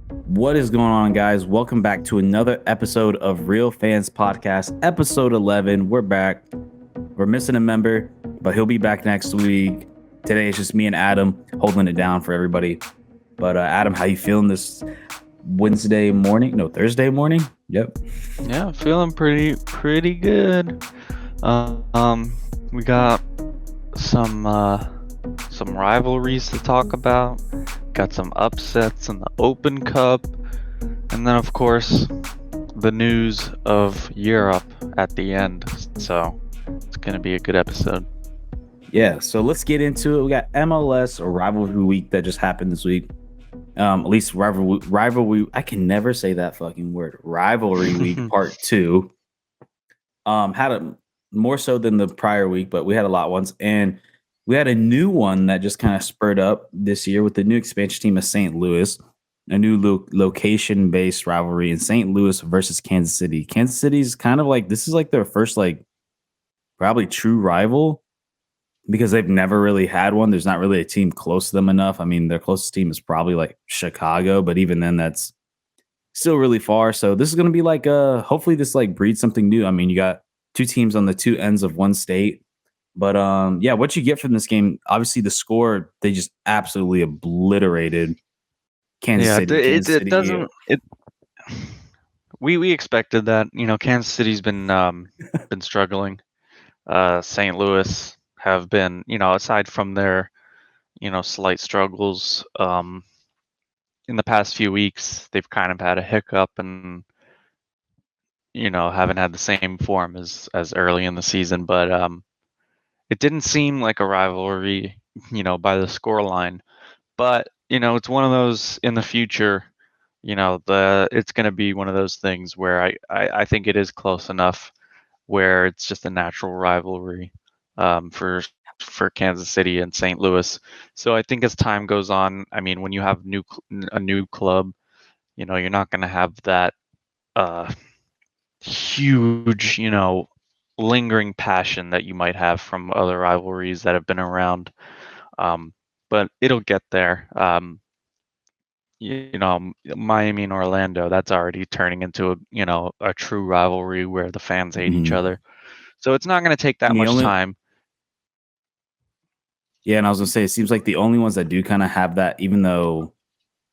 What is going on, guys? Welcome back to another episode of Real Fans Podcast, episode 11. We're back. We're missing a member, but he'll be back next week. Today it's just me and Adam holding it down for everybody. But Adam, how you feeling this Wednesday morning? No, Thursday morning? Yep. Yeah, feeling pretty good. We got some rivalries to talk about. Got some upsets in the Open Cup, and then of course the news of Europe at the end. So it's gonna be a good episode. Yeah, so let's get into it. We got MLS or rivalry week that just happened this week. At least rivalry. I can never say that fucking word. Rivalry week part 2. Had a more so than the prior week, but we had a lot ones, and we had a new one that just kind of spurred up this year with the new expansion team of St. Louis, a new location-based rivalry in St. Louis versus Kansas City. Kansas City's kind of like, this is like their first like probably true rival because they've never really had one. There's not really a team close to them enough. I mean, their closest team is probably like Chicago, but even then that's still really far. So this is going to be like hopefully this like breeds something new. I mean, you got two teams on the two ends of one state. But yeah, what you get from this game, obviously the score, they just absolutely obliterated Kansas City. It doesn't it. We expected that. Kansas City's been struggling. St. Louis have been, aside from their, slight struggles in the past few weeks, they've kind of had a hiccup and haven't had the same form as early in the season. But it didn't seem like a rivalry, by the scoreline. But it's one of those in the future. It's going to be one of those things where I think it is close enough where it's just a natural rivalry for Kansas City and St. Louis. So I think as time goes on, I mean, when you have a new club, you're not going to have that huge, lingering passion that you might have from other rivalries that have been around. But it'll get there. Miami and Orlando, that's already turning into a true rivalry where the fans hate each other. So it's not going to take that much time. Yeah, and I was gonna say, it seems like the only ones that do kind of have that, even though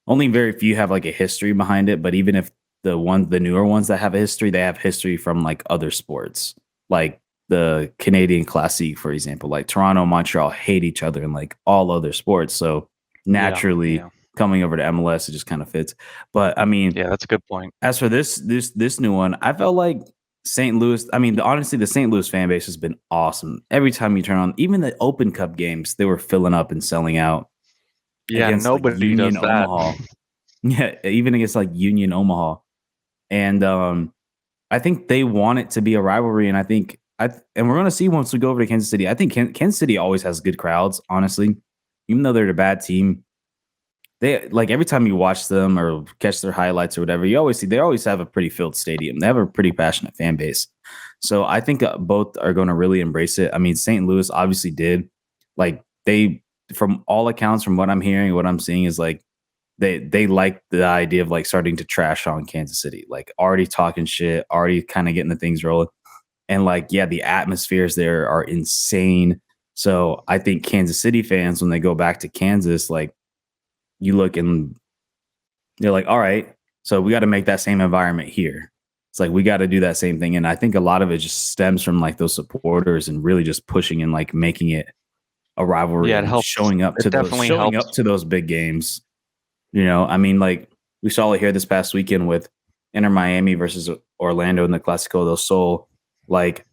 only very few have like a history behind it, but even if the newer ones that have a history, they have history from like other sports, like the Canadian Classique, for example. Like Toronto and Montreal hate each other in like all other sports, so naturally coming over to MLS, it just kind of fits. But I mean, yeah, that's a good point. As for this new one, I felt like St. Louis. I mean, honestly, the St. Louis fan base has been awesome. Every time you turn on, even the Open Cup games, they were filling up and selling out. Yeah, against, nobody like, Union does that. Omaha. Yeah, even against like Union Omaha, and I think they want it to be a rivalry, and and we're gonna see once we go over to Kansas City. I think Kansas City always has good crowds, honestly, even though they're a bad team. They like every time you watch them or catch their highlights or whatever, you always see they always have a pretty filled stadium. They have a pretty passionate fan base. So I think both are going to really embrace it. I mean, St. Louis obviously did. Like from all accounts, from what I'm hearing, what I'm seeing is like they like the idea of like starting to trash on Kansas City, like already talking shit, already kind of getting the things rolling. And like, yeah, the atmospheres there are insane. So I think Kansas City fans, when they go back to Kansas, like, you look and they're like, all right, so we got to make that same environment here. It's like, we got to do that same thing. And I think a lot of it just stems from like those supporters and really just pushing and like making it a rivalry. Yeah, it helps. Showing up to those big games. I mean, like we saw it here this past weekend with Inter Miami versus Orlando in the Clásico del Sol. Like,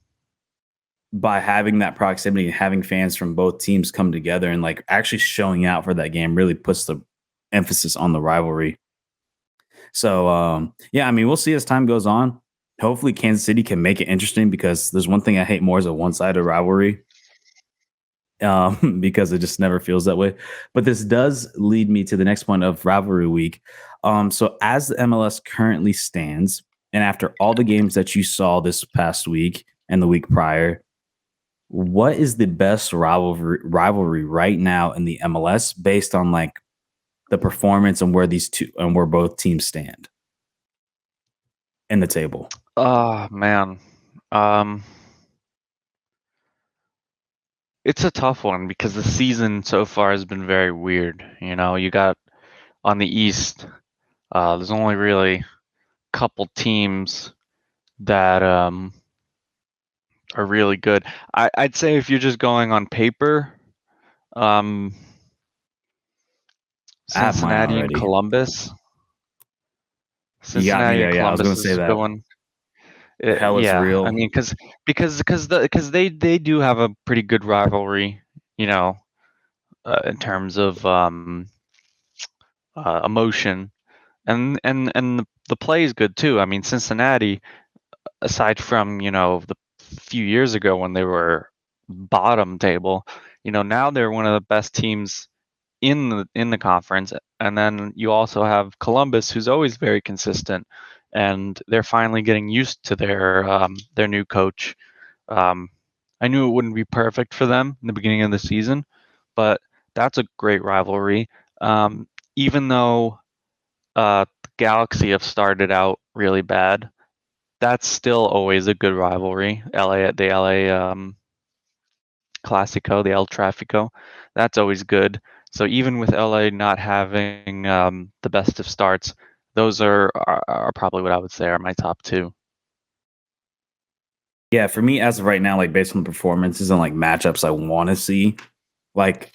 by having that proximity and having fans from both teams come together and like actually showing out for that game really puts the emphasis on the rivalry. So yeah, I mean, we'll see as time goes on. Hopefully Kansas City can make it interesting, because there's one thing I hate more is a one-sided rivalry, because it just never feels that way. But this does lead me to the next point of rivalry week. So as the MLS currently stands, and after all the games that you saw this past week and the week prior, what is the best rivalry right now in the MLS based on like the performance and where both teams stand in the table? Oh man. Um, it's a tough one because the season so far has been very weird. You know, you got on the East, there's only really a couple teams that are really good. I'd say if you're just going on paper, um, I have mine Cincinnati and already. Columbus. You got me Cincinnati and there. Yeah, I was Columbus going to say is that. going. Hell is Yeah, I real. mean, because they do have a pretty good rivalry, you know, in terms of emotion, and the play is good too. I mean, Cincinnati, aside from the few years ago when they were bottom table, now they're one of the best teams in the conference. And then you also have Columbus, who's always very consistent, and they're finally getting used to their new coach. Um, I knew it wouldn't be perfect for them in the beginning of the season, but that's a great rivalry. Even though the Galaxy have started out really bad, that's still always a good rivalry. The LA Clasico, the El Tráfico, that's always good. So even with LA not having the best of starts, those are probably what I would say are my top two. Yeah, for me as of right now, like based on performances and like matchups I want to see, like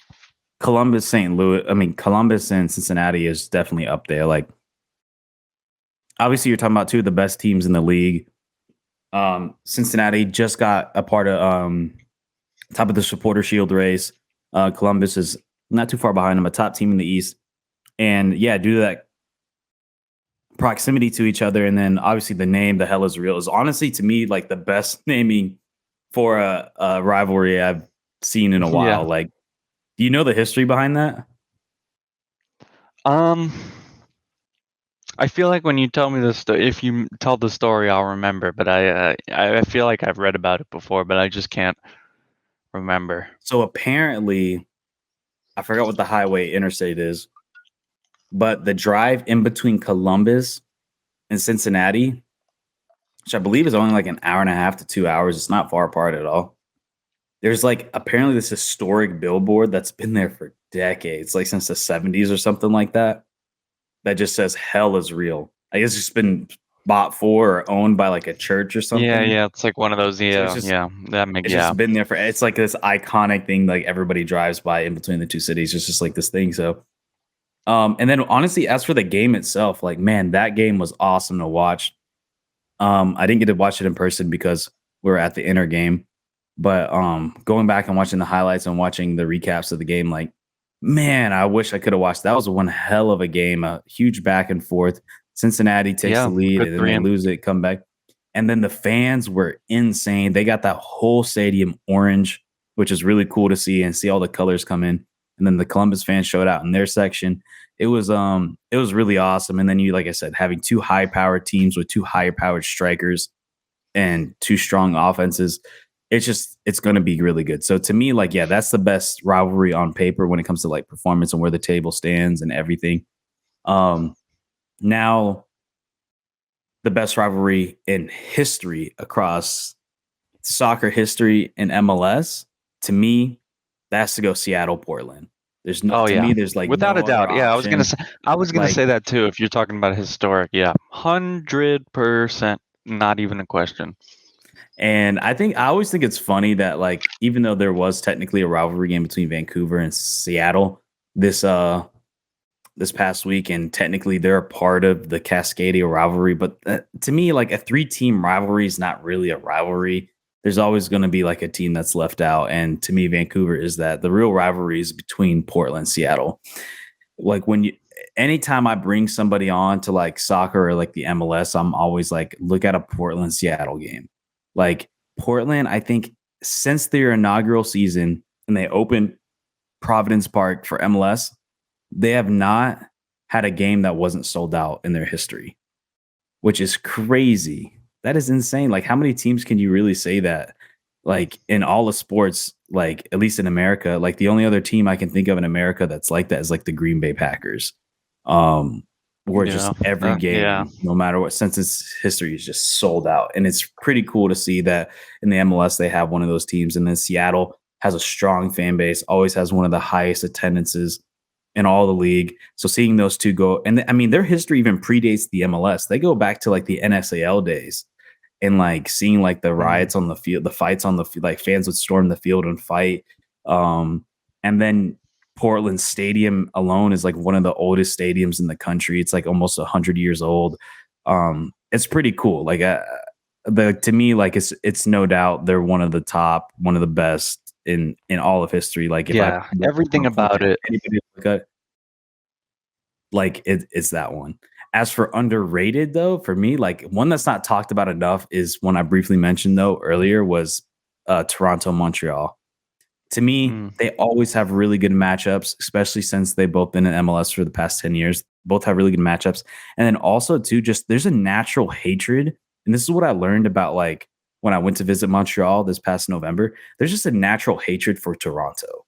Columbus and Cincinnati is definitely up there. Like obviously you're talking about two of the best teams in the league. Cincinnati just got a part of top of the supporter shield race. Columbus is not too far behind them, a top team in the East. And yeah, due to that proximity to each other, and then obviously the name, the hell is real, is honestly to me like the best naming for a rivalry I've seen in a Yeah. while. Like, do you know the history behind that? Um, I feel like when you tell me this, if you tell the story, I'll remember. But I feel like I've read about it before, but I just can't remember. So apparently, I forgot what the highway interstate is, but the drive in between Columbus and Cincinnati, which I believe is only like an hour and a half to 2 hours, it's not far apart at all. There's like apparently this historic billboard that's been there for decades, like since the 70s or something like that, that just says hell is real. I guess it's just been bought for or owned by like a church or Yeah, something. yeah, it's like one of those. So it's Yeah, just yeah, it's yeah, just been there for it's like this iconic thing like everybody drives by in between the two cities. It's just like this thing. So and then honestly, as for the game itself, like man, that game was awesome to watch. I didn't get to watch it in person because we were at the inner game. But going back and watching the highlights and watching the recaps of the game, like, man, I wish I could have watched. That was one hell of a game, a huge back and forth. Cincinnati takes the yeah. lead Good and then three they and lose it, come back. And then the fans were insane. They got that whole stadium orange, which is really cool to see and see all the colors come in. And then the Columbus fans showed out in their section. It was really awesome. And then you, like I said, having two high powered teams with two higher powered strikers and two strong offenses, it's going to be really good. So to me, like, yeah, that's the best rivalry on paper when it comes to like performance and where the table stands and everything. Um, Now the best rivalry in history across soccer history in MLS, to me, that's to go Seattle Portland. Oh To yeah, me, there's like without a no other doubt. Yeah, option. I was gonna Like, say that too. If you're talking about historic, yeah, 100%, not even a question. and I always think it's funny that like even though there was technically a rivalry game between Vancouver and Seattle this this past week, and technically they're a part of the Cascadia rivalry, but to me, like a three-team rivalry is not really a rivalry. There's always going to be like a team that's left out, and to me, Vancouver is that. The real rivalry is between Portland and Seattle. Like anytime I bring somebody on to like soccer or like the MLS, I'm always like, look at a Portland Seattle game. Like Portland, I think since their inaugural season and they opened Providence Park for MLS, they have not had a game that wasn't sold out in their history, which is crazy. That is insane. Like, how many teams can you really say that? Like, in all the sports, like, at least in America, like, the only other team I can think of in America that's like that is like the Green Bay Packers. um, where just Yeah. every Yeah. game, no matter what, since its history, is just sold out, and it's pretty cool to see that in the MLS they have one of those teams, and then Seattle has a strong fan base, always has one of the highest attendances in all the league. So seeing those two go, and I mean their history even predates the MLS. They go back to like the NSAL days, and like seeing like the Mhm. riots on the field, the fights on the like fans would storm the field and fight. Um, and then Portland Stadium alone is like one of the oldest stadiums in the country. It's like almost 100 years old. It's pretty cool. Like the to me, like it's no doubt they're one of the top, one of the best in all of history. Like if I Yeah, everything about it. anybody to look at, like it's that one. As for underrated though, for me, like one that's not talked about enough is one I briefly mentioned though earlier was Toronto Montreal. To me, Mm, they always have really good matchups, especially since they've both been in MLS for the past 10 years. Both have really good matchups. And then also too, just there's a natural hatred. And this is what I learned about like when I went to visit Montreal this past November. There's just a natural hatred for Toronto.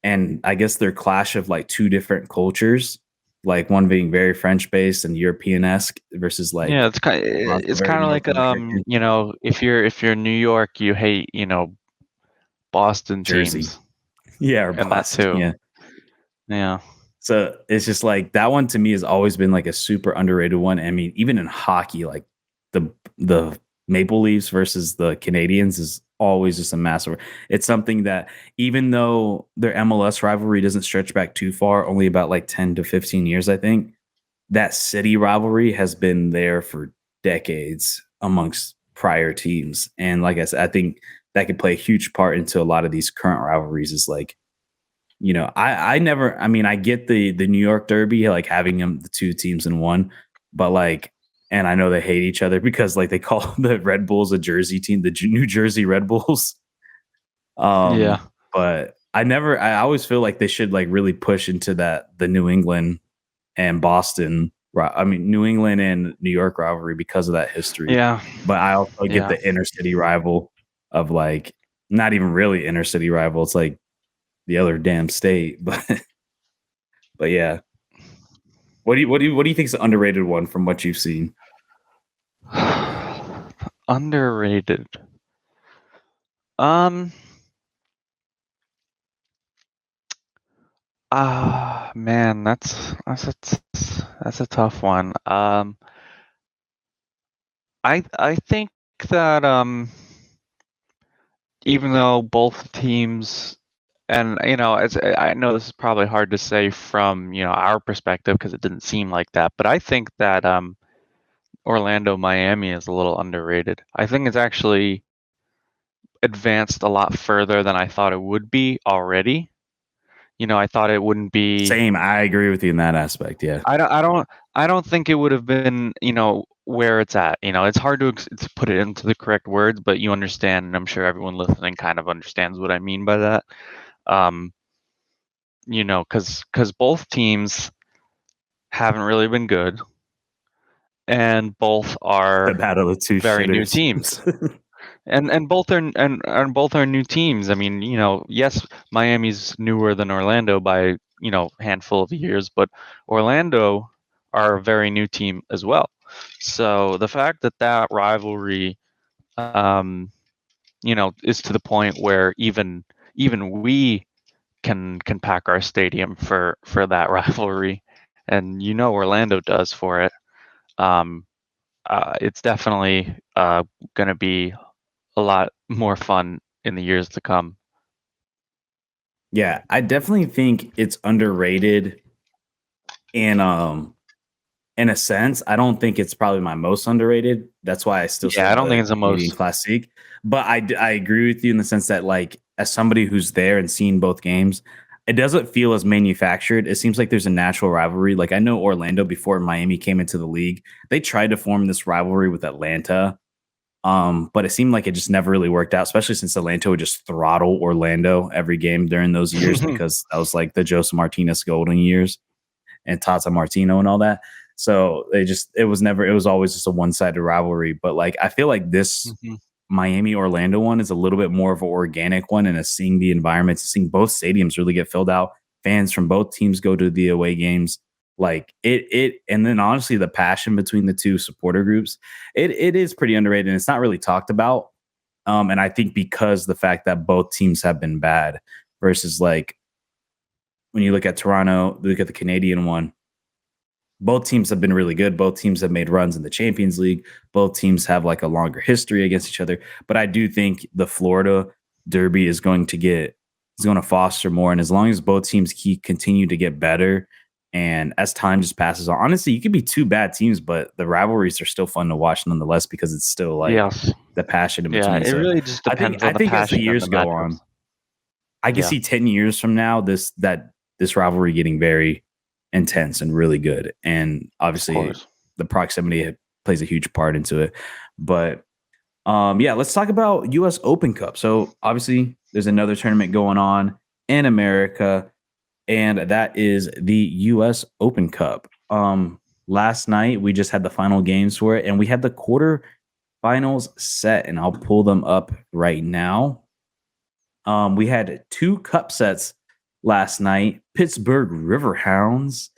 And I guess their clash of like two different cultures, like one being very French based and European esque versus yeah, like Toronto, it's very kinda North like, American. if you're New York, you hate, Boston Jersey. teams, Yeah, or and that Boston. too. Yeah. Yeah. So it's just like that one to me has always been like a super underrated one. I mean, even in hockey, like the Maple Leafs versus the Canadians is always just a massive. It's something that even though their MLS rivalry doesn't stretch back too far, only about like 10 to 15 years, I think, that city rivalry has been there for decades amongst prior teams. And like I said, I think that could play a huge part into a lot of these current rivalries is like, I never, I mean, I get the New York Derby, like having them the two teams in one, but like, and I know they hate each other because like they call the Red Bulls a Jersey team, the New Jersey Red Bulls. Yeah. But I always feel like they should like really push into that the New England and Boston, I mean, New England and New York rivalry because of that history. Yeah. But I also get Yeah. the inner city rival of like, not even really inner city rival. It's like the other damn state, but yeah. What do you think is an underrated one from what you've seen? Underrated. Um, man, that's a tough one. I think that, even though both teams, and, it's I know this is probably hard to say from, our perspective because it didn't seem like that, but I think that, Orlando, Miami is a little underrated. I think it's actually advanced a lot further than I thought it would be already. I thought it wouldn't be. Same, I agree with you in that aspect. Yeah, I don't think it would have been, where it's at. It's hard to put it into the correct words, but you understand, and I'm sure everyone listening kind of understands what I mean by that. Um, because both teams haven't really been good, and both the are battle of two very new shitters. teams. And both are new teams. I mean, yes, Miami's newer than Orlando by, handful of years, but Orlando are a very new team as well. So the fact that that rivalry, um, is to the point where even we can pack our stadium for that rivalry, and Orlando does for it. Um, it's definitely going to be a lot more fun in the years to come. Yeah, I definitely think it's underrated in in a sense. I don't think it's probably my most underrated. That's why I still say Yeah, I don't think the it's the Canadian most. Classique. But I agree with you in the sense that like as somebody who's there and seen both games, it doesn't feel as manufactured. It seems like there's a natural rivalry. Like I know Orlando before Miami came into the league, they tried to form this rivalry with Atlanta. But it seemed like it just never really worked out, especially since Atlanta would just throttle Orlando every game during those years because that was like the Joseph Martinez golden years and Tata Martino and all that. So it was always just a one sided rivalry. But like, I feel like this Mhm. Miami Orlando one is a little bit more of an organic one and seeing the environments, seeing both stadiums really get filled out. Fans from both teams go to the away games. Like and then honestly, the passion between the two supporter groups, it is pretty underrated. And it's not really talked about. And I think because the fact that both teams have been bad versus like when you look at Toronto, look at the Canadian one, both teams have been really good. Both teams have made runs in the Champions League. Both teams have like a longer history against each other. But I do think the Florida Derby is going to foster more. And as long as both teams continue to get better, and as time just passes on, honestly, you could be two bad teams, but the rivalries are still fun to watch nonetheless because it's still like Yes. the passion in Yeah, between. it So really just depends I on the think as the passion and years the go matchups. on, I can Yeah, see 10 years from now this rivalry getting very intense and really good. And of obviously course. the proximity plays a huge part into it. But yeah, let's talk about US Open Cup. So obviously there's another tournament going on in America, and that is the US Open Cup. Last night we just had the final games for it, and we had the quarter finals set, and I'll pull them up right now. We had two cup sets last night. Pittsburgh Riverhounds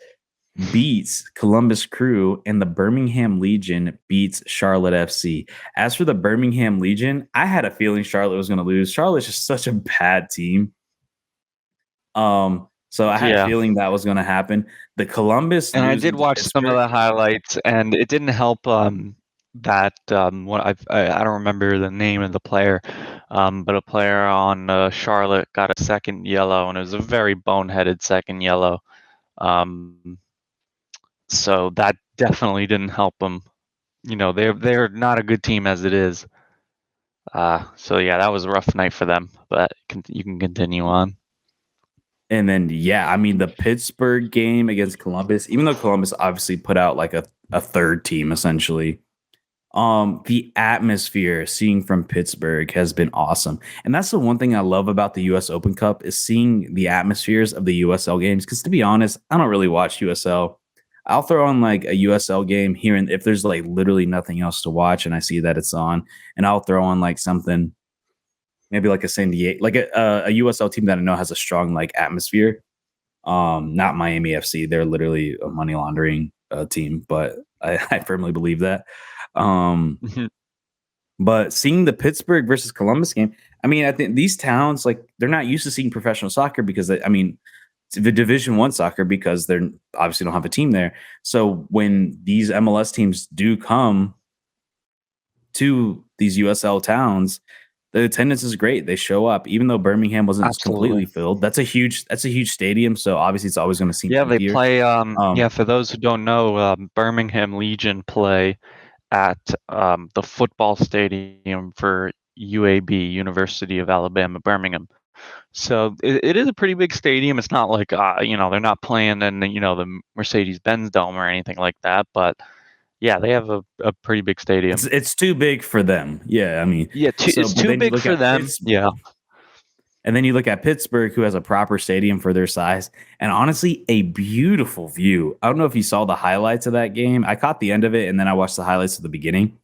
beats Columbus Crew, and the Birmingham Legion beats Charlotte FC. As for the Birmingham Legion, I had a feeling Charlotte was going to lose. Charlotte's just such a bad team. So I had a Yeah. feeling that was going to happen. The Columbus And I did losing to watch some of Pittsburgh. the highlights, and it didn't help that what I don't remember the name of the player, but a player on Charlotte got a second yellow, and it was a very boneheaded second yellow. Um, so that definitely didn't help them. They're not a good team as it is. So yeah, that was a rough night for them. But you can continue on. And then, yeah, I mean, the Pittsburgh game against Columbus, even though Columbus obviously put out like a third team essentially, the atmosphere seeing from Pittsburgh has been awesome. And that's the one thing I love about the US Open Cup is seeing the atmospheres of the USL games. Because to be honest, I don't really watch USL. I'll throw on like a USL game here, and if there's like literally nothing else to watch and I see that it's on, and I'll throw on like something, maybe like a San Diego, like a USL team that I know has a strong like atmosphere. Not Miami FC. They're literally a money laundering team, but I firmly believe that. Um, but seeing the Pittsburgh versus Columbus game, I mean, I think these towns like they're not used to seeing professional soccer because I mean, the Division One soccer because they're obviously don't have a team there. So when these MLS teams do come to these USL towns, the attendance is great. They show up, even though Birmingham wasn't Absolutely. completely filled. That's a huge stadium, so obviously it's always going to seem Yeah, they emptier. play. Um, Yeah, for those who don't know, Birmingham Legion play at the football stadium for UAB, University of Alabama, Birmingham. So it is a pretty big stadium. It's not like they're not playing in the Mercedes-Benz Dome or anything like that. But yeah, they have a pretty big stadium. it's too big for them. Yeah, I mean, Yeah, so it's but too then you big look for at them. Yeah, Pittsburgh, who has a proper stadium for their size, and honestly, a beautiful view. I don't know if you saw the highlights of that game. I caught the end of it, and then I watched the highlights at the beginning.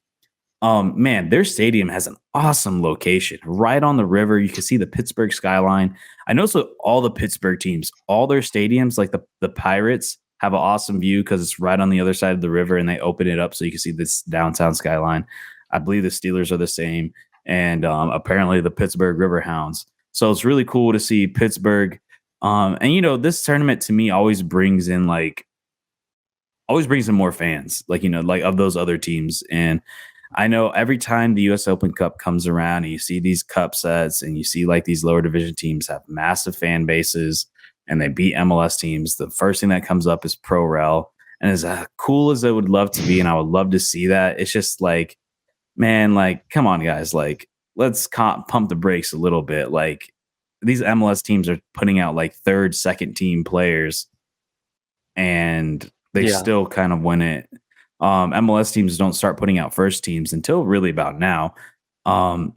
Man, their stadium has an awesome location right on the river. You can see the Pittsburgh skyline. I know so all the Pittsburgh teams, all their stadiums, like the Pirates, have an awesome view because it's right on the other side of the river and they open it up so you can see this downtown skyline. I believe the Steelers are the same, and apparently the Pittsburgh Riverhounds. So it's really cool to see Pittsburgh. And this tournament to me always brings in more fans, like like of those other teams. And I know every time the US Open Cup comes around and you see these cup sets and you see like these lower division teams have massive fan bases and they beat MLS teams, the first thing that comes up is Pro Rel. And as cool as it would love to be, and I would love to see that, it's just like, man, like, come on, guys, like, let's pump the brakes a little bit. Like, these MLS teams are putting out like third, second team players and they yeah. still kind of win it. MLS teams don't start putting out first teams until really about now.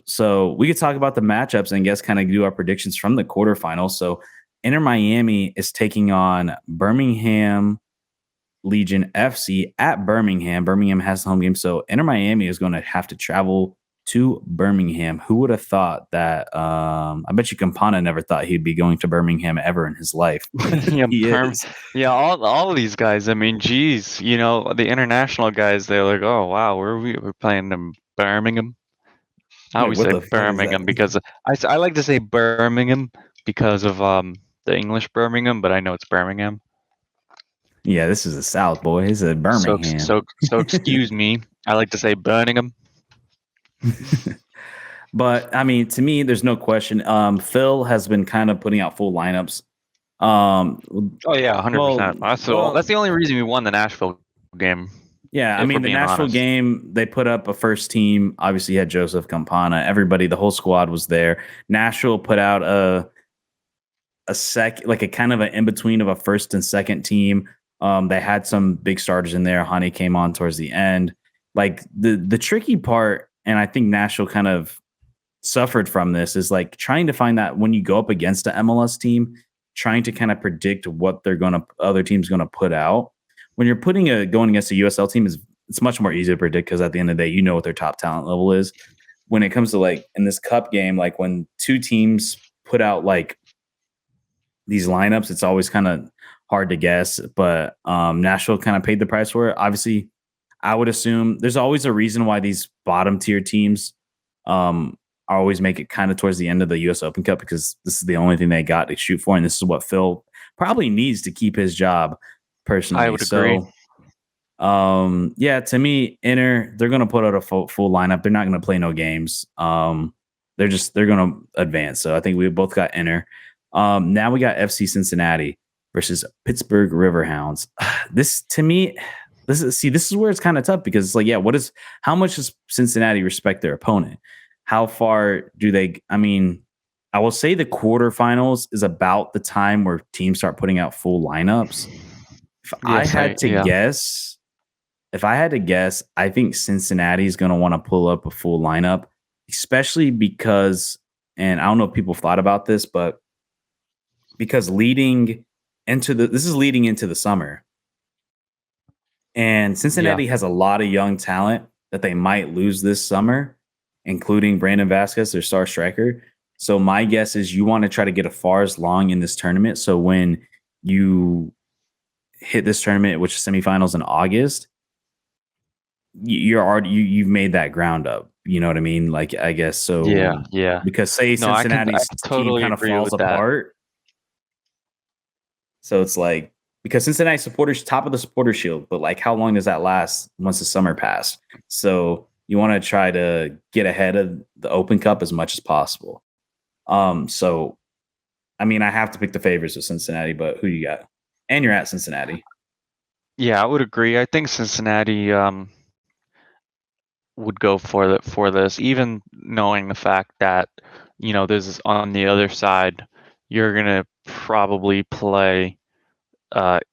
So we could talk about the matchups and guess kind of do our predictions from the quarterfinals. So Inter Miami is taking on Birmingham Legion FC at Birmingham. Birmingham has the home game, so Inter Miami is going to have to travel to Birmingham. Who would have thought that? I bet you Campana never thought he'd be going to Birmingham ever in his life, but Yeah, he is. yeah, all of these guys. I mean, geez, the international guys. They're like, oh wow, where are we? We're playing in Birmingham. I Wait, always what say the fuck is that? Birmingham because I like to say Birmingham because of the English Birmingham, but I know it's Birmingham. Yeah, this is the South, boy. It's a So Birmingham. so so excuse me. I like to say Birmingham. But I mean, to me, there's no question. Phil has been kind of putting out full lineups. Um, Oh yeah, 100%. well, That's the only reason we won the Nashville game, yeah. I if we're mean, the being Nashville honest. game, they put up a first team. Obviously, you had Joseph Campana. Everybody, the whole squad was there. Nashville put out a like a kind of an in between of a first and second team. They had some big starters in there. Honey came on towards the end. Like the tricky part, and I think Nashville kind of suffered from this is like trying to find that when you go up against an MLS team, trying to kind of predict what other team's gonna put out. When you're going against a USL team is it's much more easy to predict because at the end of the day, you know what their top talent level is. When it comes to like in this cup game, like when two teams put out like these lineups, it's always kind of hard to guess. But Nashville kind of paid the price for it. Obviously, I would assume there's always a reason why these bottom tier teams always make it kind of towards the end of the U.S. Open Cup because this is the only thing they got to shoot for, and this is what Phil probably needs to keep his job I personally. would agree. So, yeah, to me, Inter they're going to put out a full lineup. They're not going to play no games. They're going to advance. So I think we both got Inter. Now we got FC Cincinnati versus Pittsburgh Riverhounds. This to me, this is where it's kind of tough because it's like, yeah, how much does Cincinnati respect their opponent? How far do they? I mean, I will say the quarterfinals is about the time where teams start putting out full lineups. If I Yes, had to yeah. guess, I think Cincinnati is going to want to pull up a full lineup, especially because, and I don't know if people thought about this, but because this is leading into the summer, and Yeah. Cincinnati has a lot of young talent that they might lose this summer, including Brandon Vasquez, their star striker. So my guess is you want to try to get as far as long in this tournament. So when you hit this tournament, which is semifinals in August, you've made that ground up. You know what I mean? Like I guess Yeah, so yeah. because say No, I Cincinnati's can team totally kind of agree falls with that. apart. So it's like because Cincinnati supporters top of the supporter shield, but like how long does that last once the summer passed? So you want to try to get ahead of the Open Cup as much as possible. So I mean, I have to pick the favorites of Cincinnati, but who you got? And you're at Cincinnati. Yeah, I would agree. I think Cincinnati would go for this, even knowing the fact that this is on the other side. You're gonna probably play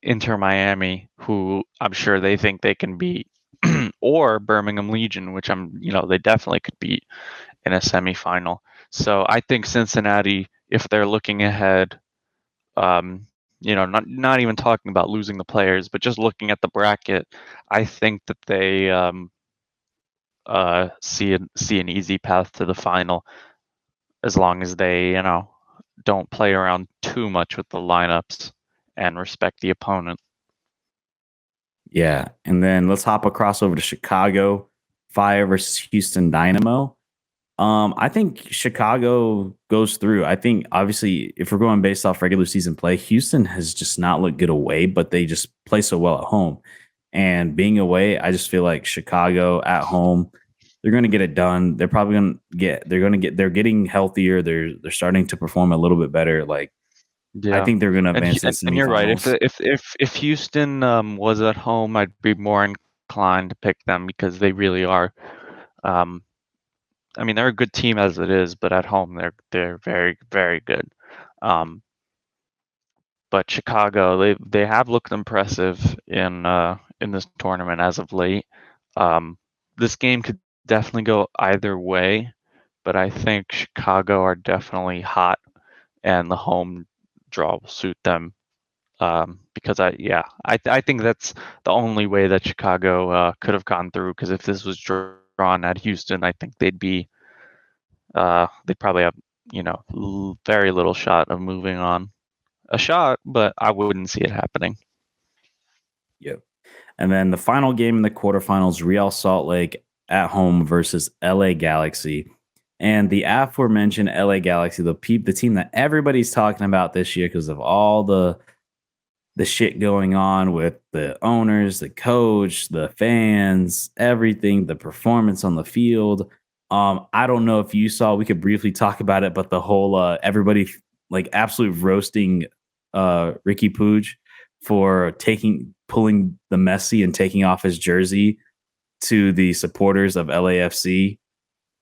Inter Miami, who I'm sure they think they can beat, or Birmingham Legion, which they definitely could beat in a semifinal. So I think Cincinnati, if they're looking ahead, not even talking about losing the players, but just looking at the bracket, I think that they see an easy path to the final as long as they don't play around too much with the lineups and respect the opponent. Yeah. And then let's hop across over to Chicago Fire versus Houston Dynamo. I think Chicago goes through. I think obviously if we're going based off regular season play, Houston has just not looked good away, but they just play so well at home. And being away, I just feel like Chicago at home, they're going to get it done. They're getting healthier. They're starting to perform a little bit better. Like I Yeah, think they're going to and advance to the and you're right. If semifinals. if Houston was at home, I'd be more inclined to pick them because they really are. Um, I mean, they're a good team as it is, but at home they're very very good. Um, but Chicago, they have looked impressive in this tournament as of late. This game could definitely go either way, but I think Chicago are definitely hot, and the home draw will suit them. Because I think that's the only way that Chicago could have gone through. Because if this was run at Houston, I think they'd probably have, very little shot of moving on. A shot, but I wouldn't see it happening. Yep. And then the final game in the quarterfinals, Real Salt Lake at home versus LA Galaxy. And the aforementioned LA Galaxy, the team that everybody's talking about this year because of all the shit going on with the owners, the coach, the fans, everything, the performance on the field. I don't know if you saw, we could briefly talk about it, but the whole everybody like absolute roasting Ricky Pooge for pulling the Messi and taking off his jersey to the supporters of LAFC,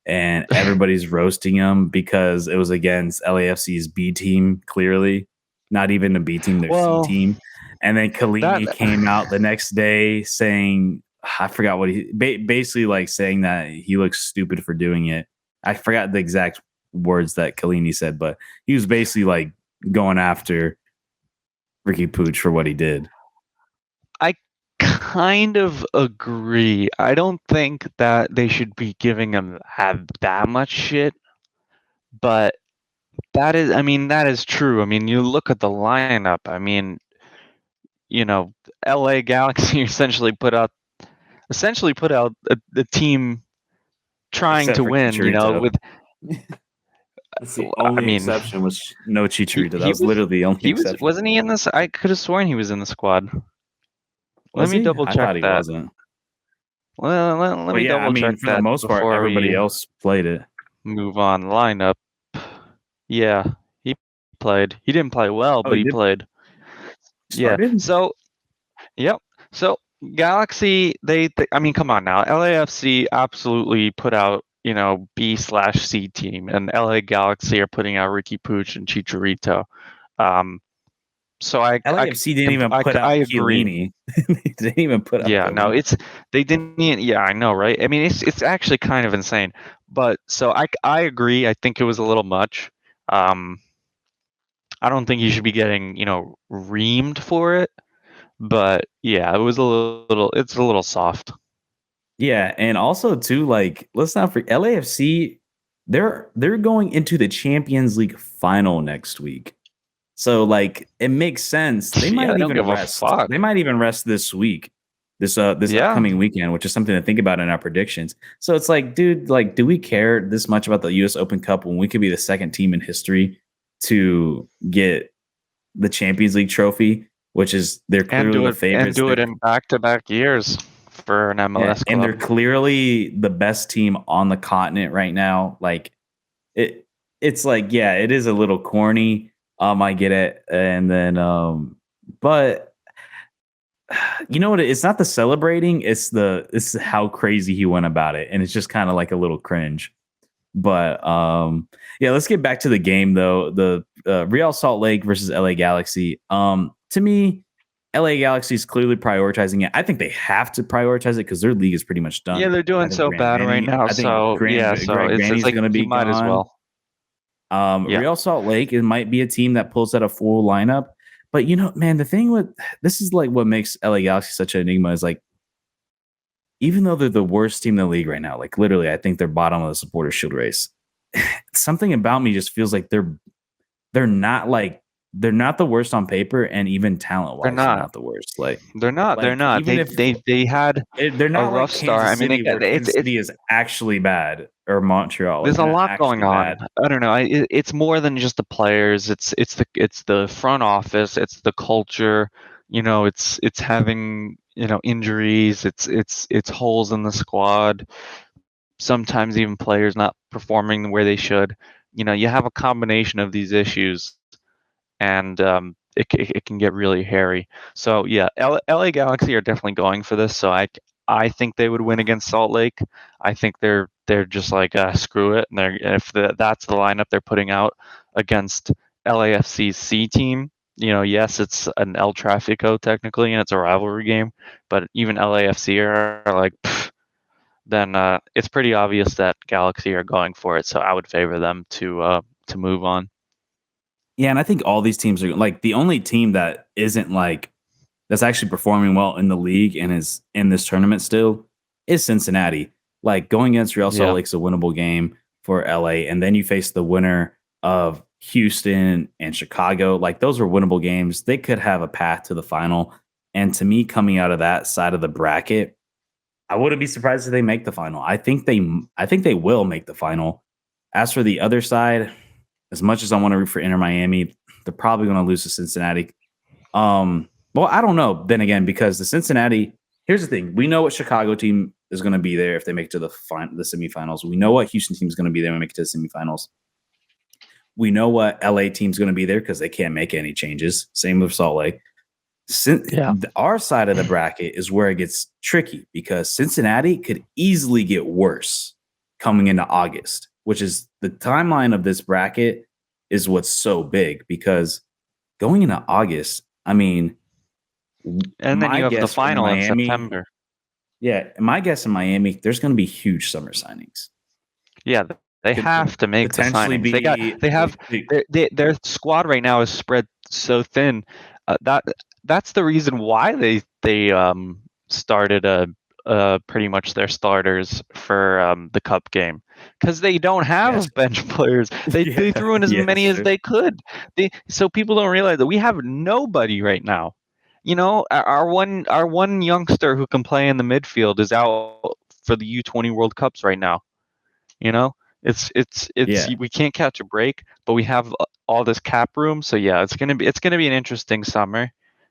and everybody's roasting him because it was against LAFC's B team, clearly. Not even a B team, their C Well, team. And then that Kalini came out the next day saying, I forgot what basically like saying that he looks stupid for doing it. I forgot the exact words that Kalini said, but he was basically like going after Ricky Pooch for what he did. I kind of agree. I don't think that they should be giving him have that much shit, but that is true. I mean, you look at the lineup. I mean, you know, LA Galaxy essentially put out the team trying Except to for win, Chicharito. with That's the I only mean, exception was no he Chicharito. That he was was literally the only he was exception. wasn't he in this? I could have sworn he was in the squad. Let Was me he? double I check thought he that. wasn't. Let But me yeah, I double check mean, for the that most part, before everybody we else played it. move on. Lineup. Yeah, he played. He didn't play well, Oh, but he he did played. Yeah. started? So, yep. So Galaxy, I mean, come on now. LAFC absolutely put out, B/C team, and LA Galaxy are putting out Ricky Pooch and Chicharito. Um, so LAFC didn't even put I out agree. Chiellini. They didn't even put out Yeah, no, Chiellini. they didn't. Yeah, I know, right? I mean, it's actually kind of insane. But so I agree. I think it was a little much. Um, I don't think you should be getting, reamed for it. But yeah, it was it's a little soft. Yeah, and also too, like, let's not forget LAFC, they're going into the Champions League final next week. So like it makes sense. They Yeah, might I don't even give a rest. fuck. They might even rest this week. This Yeah. upcoming weekend, which is something to think about in our predictions. So it's like, dude, like, do we care this much about the US Open Cup when we could be the second team in history to get the Champions League trophy, which is they're And clearly do the it and favorites. do it in back-to-back years for an Yeah, MLS and they're club. clearly the best team on the continent right now. Like it it's like, yeah, it is a little corny. I get it. And then but you know what? It's not the celebrating, it's how crazy he went about it. And it's just kind of like a little cringe. But yeah, let's get back to the game though. The Real Salt Lake versus LA Galaxy. To me, LA Galaxy is clearly prioritizing it. I think they have to prioritize it because their league is pretty much Yeah, done. they're I doing think so bad right now. I think So yeah, so Greg it's Granny's like going to you be might as gone. well. Yeah. Real Salt Lake, it might be a team that pulls out a full lineup. But you know, man, the thing with this is like what makes LA Galaxy such an enigma is like, even though they're the worst team in the league right now, like literally, I think they're bottom of the supporter shield race. Something about me just feels like they're not like they're not the worst on paper, and even talent They're wise, they're not. not the worst. Like They're not. even if They had they're a not like rough start. Kansas I mean, City, where it's Kansas City is actually bad, or Montreal, like there's they're a not lot going actually on. bad. I don't know. It's more than just the players. It's the front office. It's the culture. It's having injuries. It's holes in the squad. Sometimes even players not performing where they should. You have a combination of these issues, and it can get really hairy. So yeah, LA Galaxy are definitely going for this. So I think they would win against Salt Lake. I think they're just like screw it, and if that's the lineup they're putting out against LAFC's C team. Yes, it's an El Trafico technically, and it's a rivalry game, but even LAFC are like, then it's pretty obvious that Galaxy are going for it. So I would favor them to move on. Yeah, and I think all these teams are like the only team that isn't like that's actually performing well in the league and is in this tournament still is Cincinnati. Like going against Real Salt Yeah. Lake's a winnable game for LA, and then you face the winner of Houston and Chicago. Like those are winnable games. They could have a path to the final. And to me, coming out of that side of the bracket, I wouldn't be surprised if they make the final. I think they will make the final. As for the other side, as much as I want to root for Inter Miami, they're probably going to lose to Cincinnati. Well, I don't know. Then again, because the Cincinnati, here's the thing: we know what Chicago team is going to be there if they make it to the semifinals. We know what Houston team is going to be there when they make it to the semifinals. We know what LA team's going to be there because they can't make any changes. Same with Salt Lake. Yeah. Our side of the bracket is where it gets tricky because Cincinnati could easily get worse coming into August, which is the timeline of this bracket is what's so big because going into August, I mean, And then my you have the guess in final in Miami, September. yeah, my guess in Miami, there's going to be huge summer signings. Yeah, they Could have to make the potentially signings. be They have their squad right now is spread so thin. That's the reason why they started pretty much their starters for the cup game because they don't yes, have bench players. They yeah, threw in as yeah, many that's as true. they could. So people don't realize that we have nobody right now. You know, our one youngster who can play in the midfield is out for the U20 World Cups right now. You know, it's Yeah, we can't catch a break, but we have all this cap room. So yeah, it's gonna be an interesting summer,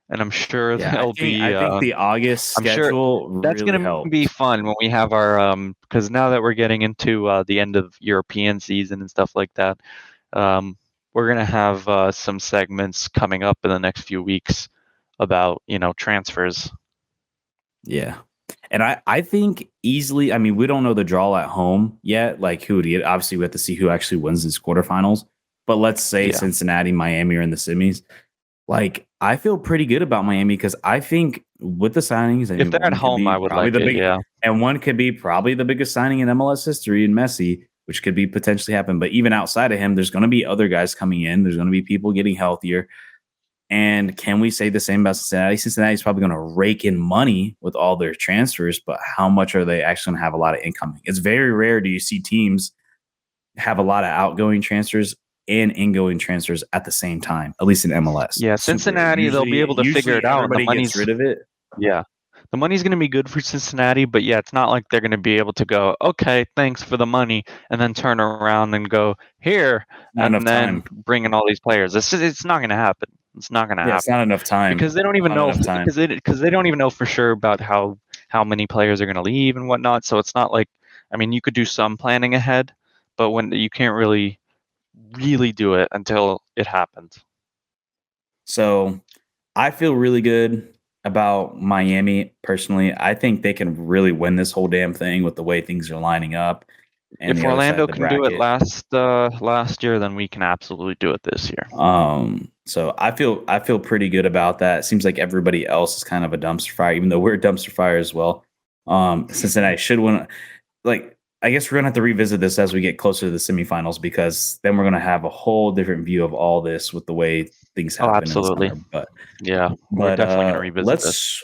and I'm sure yeah. there'll I be think the August I'm sure schedule that's really gonna be helps. fun when we have our because now that we're getting into the end of European season and stuff like that, we're gonna have some segments coming up in the next few weeks about transfers. Yeah. And I think easily, I mean, we don't know the draw at home yet, like who would get. Obviously, we have to see who actually wins these quarterfinals. But let's say Yeah, Cincinnati, Miami are in the semis. Like, I feel pretty good about Miami because I think with the signings, I if mean, they're at one could home, be I would probably like the it. big, Yeah. and one could be probably the biggest signing in MLS history in Messi, which could be potentially happen. But even outside of him, there's going to be other guys coming in. There's going to be people getting healthier. And can we say the same about Cincinnati? Cincinnati's probably going to rake in money with all their transfers, but how much are they actually going to have a lot of incoming? It's very rare do you see teams have a lot of outgoing transfers and ingoing transfers at the same time, at least in MLS. Yeah, Super rare. Cincinnati, they'll be able to figure Usually it out, and the everybody gets money's rid of it. yeah, the money's going to be good for Cincinnati, but yeah, it's not like they're going to be able to go, okay, thanks for the money, and then turn around and go here, Not enough and then time. bring in all these players. It's not going to happen. It's not going to Yeah, it's happen not enough time. because they don't even Not know enough time. because they don't even know for sure about how many players are going to leave and whatnot. So it's not like I mean, you could do some planning ahead, but when you can't really do it until it happens. So I feel really good about Miami personally. I think they can really win this whole damn thing with the way things are lining up and If the other side of Orlando the can do it bracket. last year, then we can absolutely do it this year. So I feel pretty good about that. It seems like everybody else is kind of a dumpster fire, even though we're a dumpster fire as well. Cincinnati should win. Like, I guess we're gonna have to revisit this as we get closer to the semifinals because then we're gonna have a whole different view of all this with the way things Oh, happen in the absolutely. summer. Yeah, we're But definitely going to revisit this.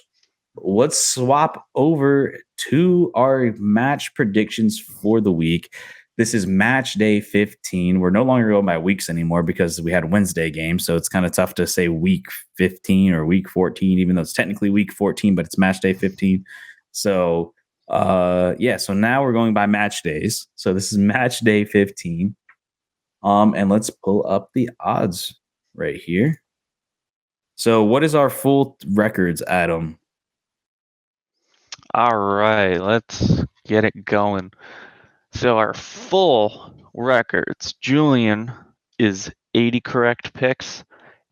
let's swap over to our match predictions for the week. This is match day 15. We're no longer going by weeks anymore because we had Wednesday games. So it's kind of tough to say week 15 or week 14, even though it's technically week 14, but it's match day 15. So yeah, so now we're going by match days. So this is match day 15. And let's pull up the odds right here. So what is our full records, Adam? All right, let's get it going. So our full records, Julian is 80 correct picks,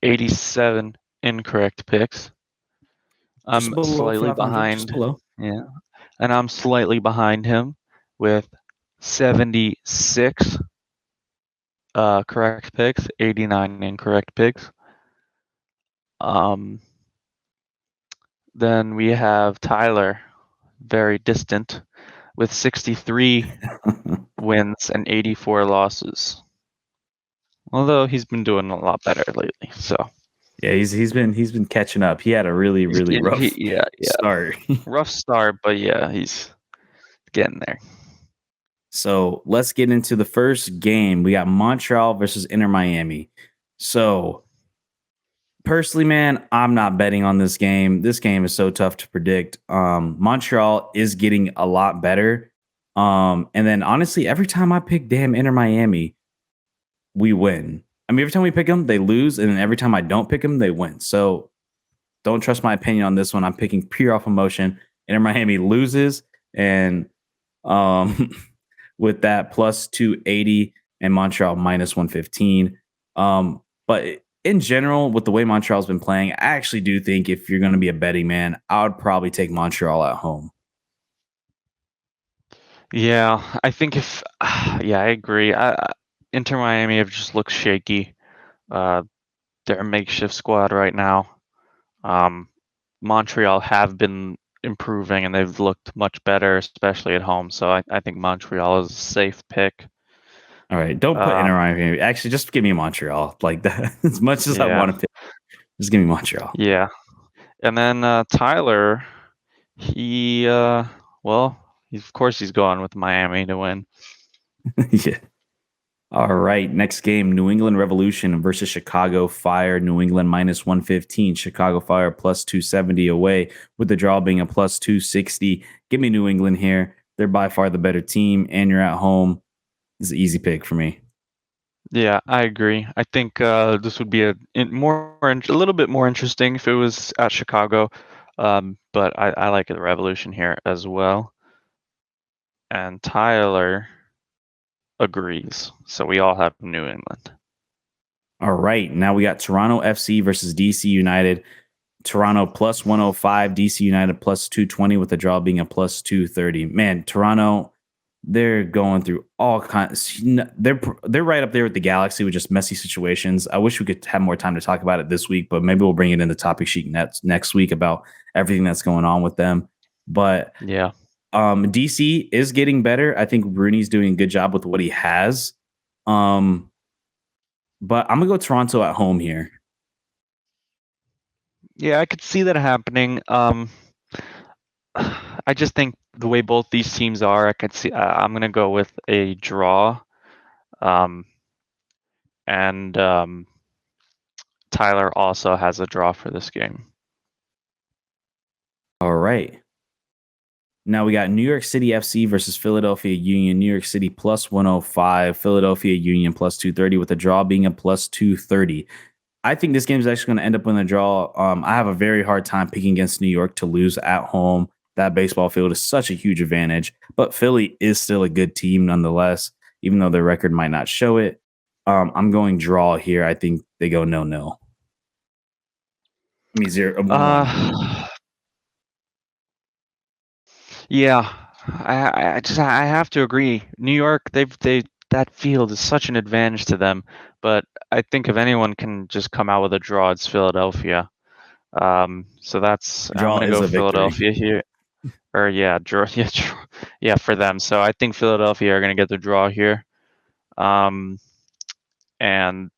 87 incorrect picks. Just I'm below slightly 500, just behind. below. Yeah. And I'm slightly behind him with 76 correct picks, 89 incorrect picks. Um, then we have Tyler, very distant, with 63 wins and 84 losses. Although he's been doing a lot better lately, so Yeah, he's been catching up. He had a really he's really getting rough yeah, start. rough start, but yeah, he's getting there. So let's get into the first game. We got Montreal versus Inter Miami. So personally, man, I'm not betting on this game. This game is so tough to predict. Montreal is getting a lot better. And then honestly, every time I pick damn Inter Miami, we win. I mean, every time we pick them, they lose, and then every time I don't pick them, they win. So don't trust my opinion on this one. I'm picking pure off emotion. Inter Miami loses, and um, with that plus 280 and Montreal minus 115. But in general, with the way Montreal's been playing, I actually do think if you're going to be a betting man, I would probably take Montreal at home. Yeah, I think if yeah, I agree. Inter Miami have just looked shaky. Uh, they're a makeshift squad right now. Um, Montreal have been improving and they've looked much better, especially at home. So I think Montreal is a safe pick. All right, don't put Inter Um, Miami. Actually, just give me Montreal. Like that, as much as I yeah, want to pick, just give me Montreal. yeah. And then Tyler, he well, of course he's going with Miami to win. Yeah. All right. Next game, New England Revolution versus Chicago Fire. New England minus 115. Chicago Fire plus 270 away, with the draw being a plus 260. Give me New England here. They're by far the better team, and you're at home. This is an easy pick for me. Yeah, I agree. I think this would be a little bit more interesting if it was at Chicago, but I like the Revolution here as well. And Tyler agrees, so we all have New England. All right. Now we got Toronto FC versus DC United. Toronto plus 105, DC United plus 220, with the draw being a plus 230. Man, Toronto, they're going through all kinds. They're right up there with the Galaxy with just messy situations. I wish we could have more time to talk about it this week, but maybe we'll bring it in the topic sheet next week about everything that's going on with them. But Yeah. DC is getting better. I think Rooney's doing a good job with what he has. Um, but I'm gonna go Toronto at home here. Yeah, I could see that happening. I just think the way both these teams are, I could see. I'm gonna go with a draw. Um, and Tyler also has a draw for this game. All right. Now we got New York City FC versus Philadelphia Union. New York City plus 105, Philadelphia Union plus 230, with the draw being a plus 230. I think this game is actually going to end up in a draw. I have a very hard time picking against New York to lose at home. That baseball field is such a huge advantage, but Philly is still a good team nonetheless, even though their record might not show it. I'm going draw here. I think they go no. I mean, 1-1. Uh, yeah, I have to agree. New York, they that field is such an advantage to them, but I think if anyone can just come out with a draw, it's Philadelphia. So I'm Draw gonna is go a victory. Philadelphia here. Or yeah, draw, yeah, yeah, for them. So I think Philadelphia are gonna get the draw here. Um, and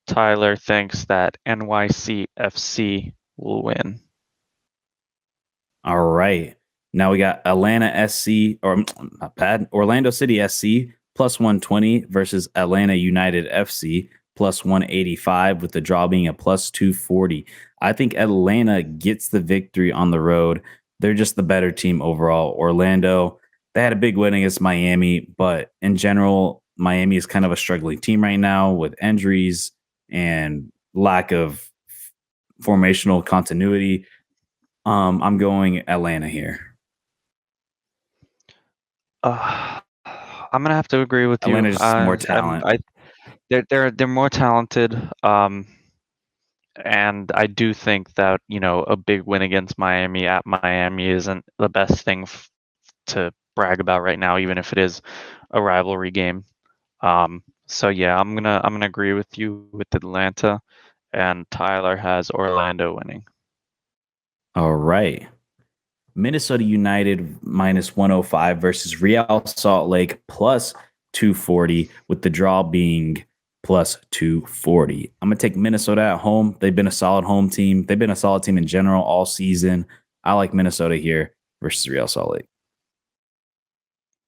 Tyler thinks that NYCFC will win. All right. Now we got Atlanta SC, or not bad, Orlando City SC plus 120 versus Atlanta United FC plus 185, with the draw being a plus 240. I think Atlanta gets the victory on the road. They're just the better team overall. Orlando, they had a big win against Miami, but in general, Miami is kind of a struggling team right now with injuries and lack of formational continuity. I'm going Atlanta here. I'm gonna have to agree with you. Atlanta's just more talent. They're more talented. And I do think that a big win against Miami at Miami isn't the best thing to brag about right now, even if it is a rivalry game. So yeah, I'm gonna agree with you with Atlanta, and Tyler has Orlando winning. All right. Minnesota United minus 105 versus Real Salt Lake plus 240, with the draw being plus 240. I'm going to take Minnesota at home. They've been a solid home team. They've been a solid team in general all season. I like Minnesota here versus Real Salt Lake.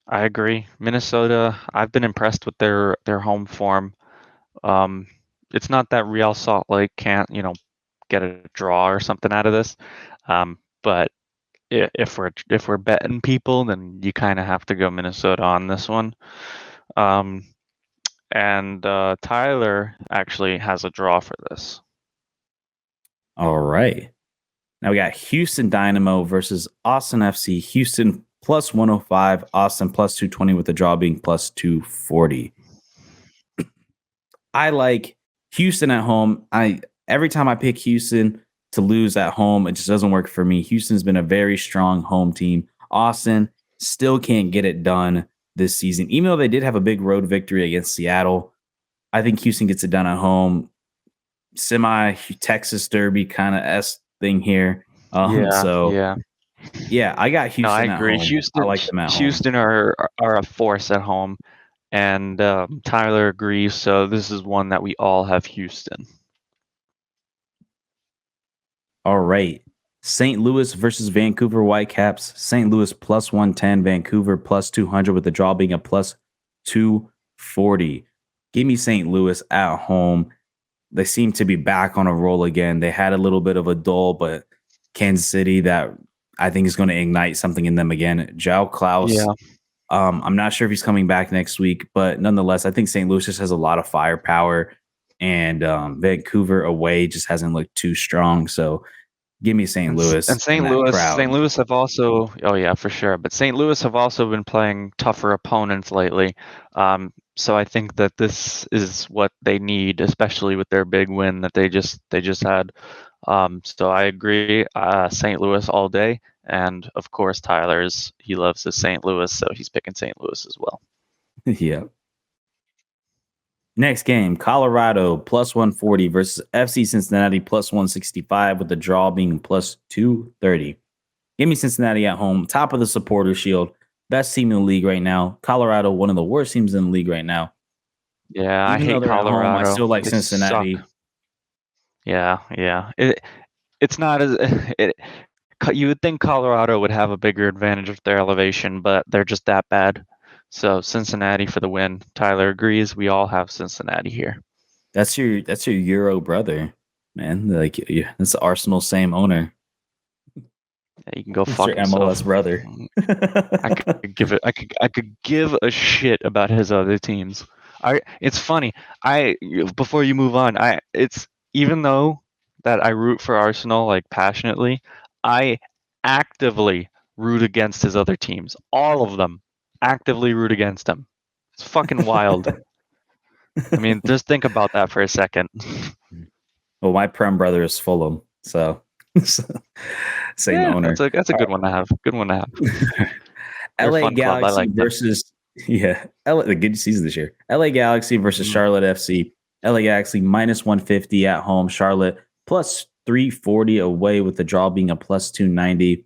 I agree. Minnesota, I've been impressed with their home form. Um, it's not that Real Salt Lake can't, get a draw or something out of this. But if we're betting people, then you kind of have to go Minnesota on this one. Um, and Tyler actually has a draw for this. All right. Now we got Houston Dynamo versus Austin FC. Houston plus 105, Austin plus 220 with the draw being plus 240. I like Houston at home. I every time I pick Houston to lose at home, it just doesn't work for me. Houston's been a very strong home team. Austin still can't get it done this season, even though they did have a big road victory against Seattle. I think Houston gets it done at home. Semi Texas Derby kind of s thing here. Yeah, So yeah. yeah, I got No, I Houston at agree. home. I Houston, like them at home. Houston are a force at home, and Tyler agrees. So this is one that we all have Houston. All right. St. Louis versus Vancouver Whitecaps. St. Louis plus 110, Vancouver plus 200 with the draw being a plus 240. Give me St. Louis at home. They seem to be back on a roll again. They had a little bit of a dull, but Kansas City that I think is going to ignite something in them again. Joao Klaus. Yeah, I'm not sure if he's coming back next week, but nonetheless, I think St. Louis just has a lot of firepower, and Vancouver away just hasn't looked too strong. So give me St. and Louis and St. that Louis, crowd. St. Louis have also, oh yeah, for sure. But St. Louis have also been playing tougher opponents lately. So I think that this is what they need, especially with their big win that they just had. So I agree, St. Louis all day, and of course he loves his St. Louis, so he's picking St. Louis as well. Yeah. Next game, Colorado plus 140 versus FC Cincinnati plus 165 with the draw being plus 230. Give me Cincinnati at home, top of the supporter shield, best team in the league right now. Colorado, one of the worst teams in the league right now. Yeah, I Even though hate they're at home, I Colorado. still like They suck. Cincinnati. Yeah, yeah. It's not as it. You would think Colorado would have a bigger advantage with their elevation, but they're just that bad. So Cincinnati for the win. Tyler agrees. We all have Cincinnati here. That's your Euro brother, man. Like yeah, that's Arsenal same owner. Yeah, you can go It's fuck your MLS himself. brother. I could give it. I could give a shit about his other teams. It's funny. Before you move on, it's even though that I root for Arsenal like passionately, I actively root against his other teams. All of them actively root against him. It's fucking wild. I mean, just think about that for a second. Well, my prem brother is Fulham, so same Yeah, that's owner. a good one to have. Good one to have. They're a LA fun club. I Galaxy like them. versus the good season this year. LA Galaxy versus Mm, Charlotte FC. LA Galaxy minus 150 at home. Charlotte plus 340 away with the draw being a plus 290.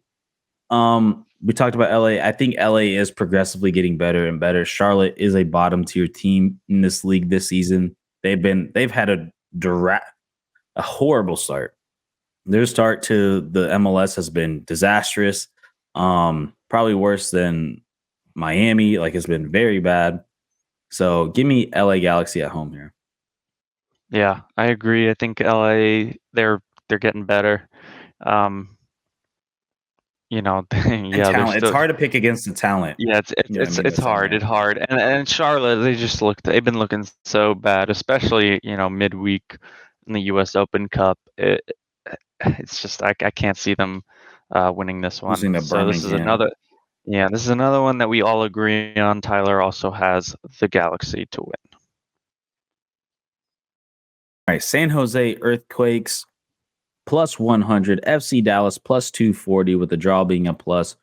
We talked about LA. I think LA is progressively getting better and better. Charlotte is a bottom tier team in this league this season. They've had a horrible start. Their start to the MLS has been disastrous. Probably worse than Miami. Like it's been very bad. So give me LA Galaxy at home here. yeah, I agree. I think LA they're getting better. Um, And yeah, they're talent. It's still hard to pick against the talent. yeah, You know what I mean? it's That's in hard. there. It's hard. And Charlotte, they've been looking so bad, especially, midweek in the US Open Cup. It's just I can't see them winning this one. Losing to So Birmingham. this is another one that we all agree on. Tyler also has the Galaxy to win. All right. San Jose Earthquakes plus 100. FC Dallas plus 240 with the draw being a plus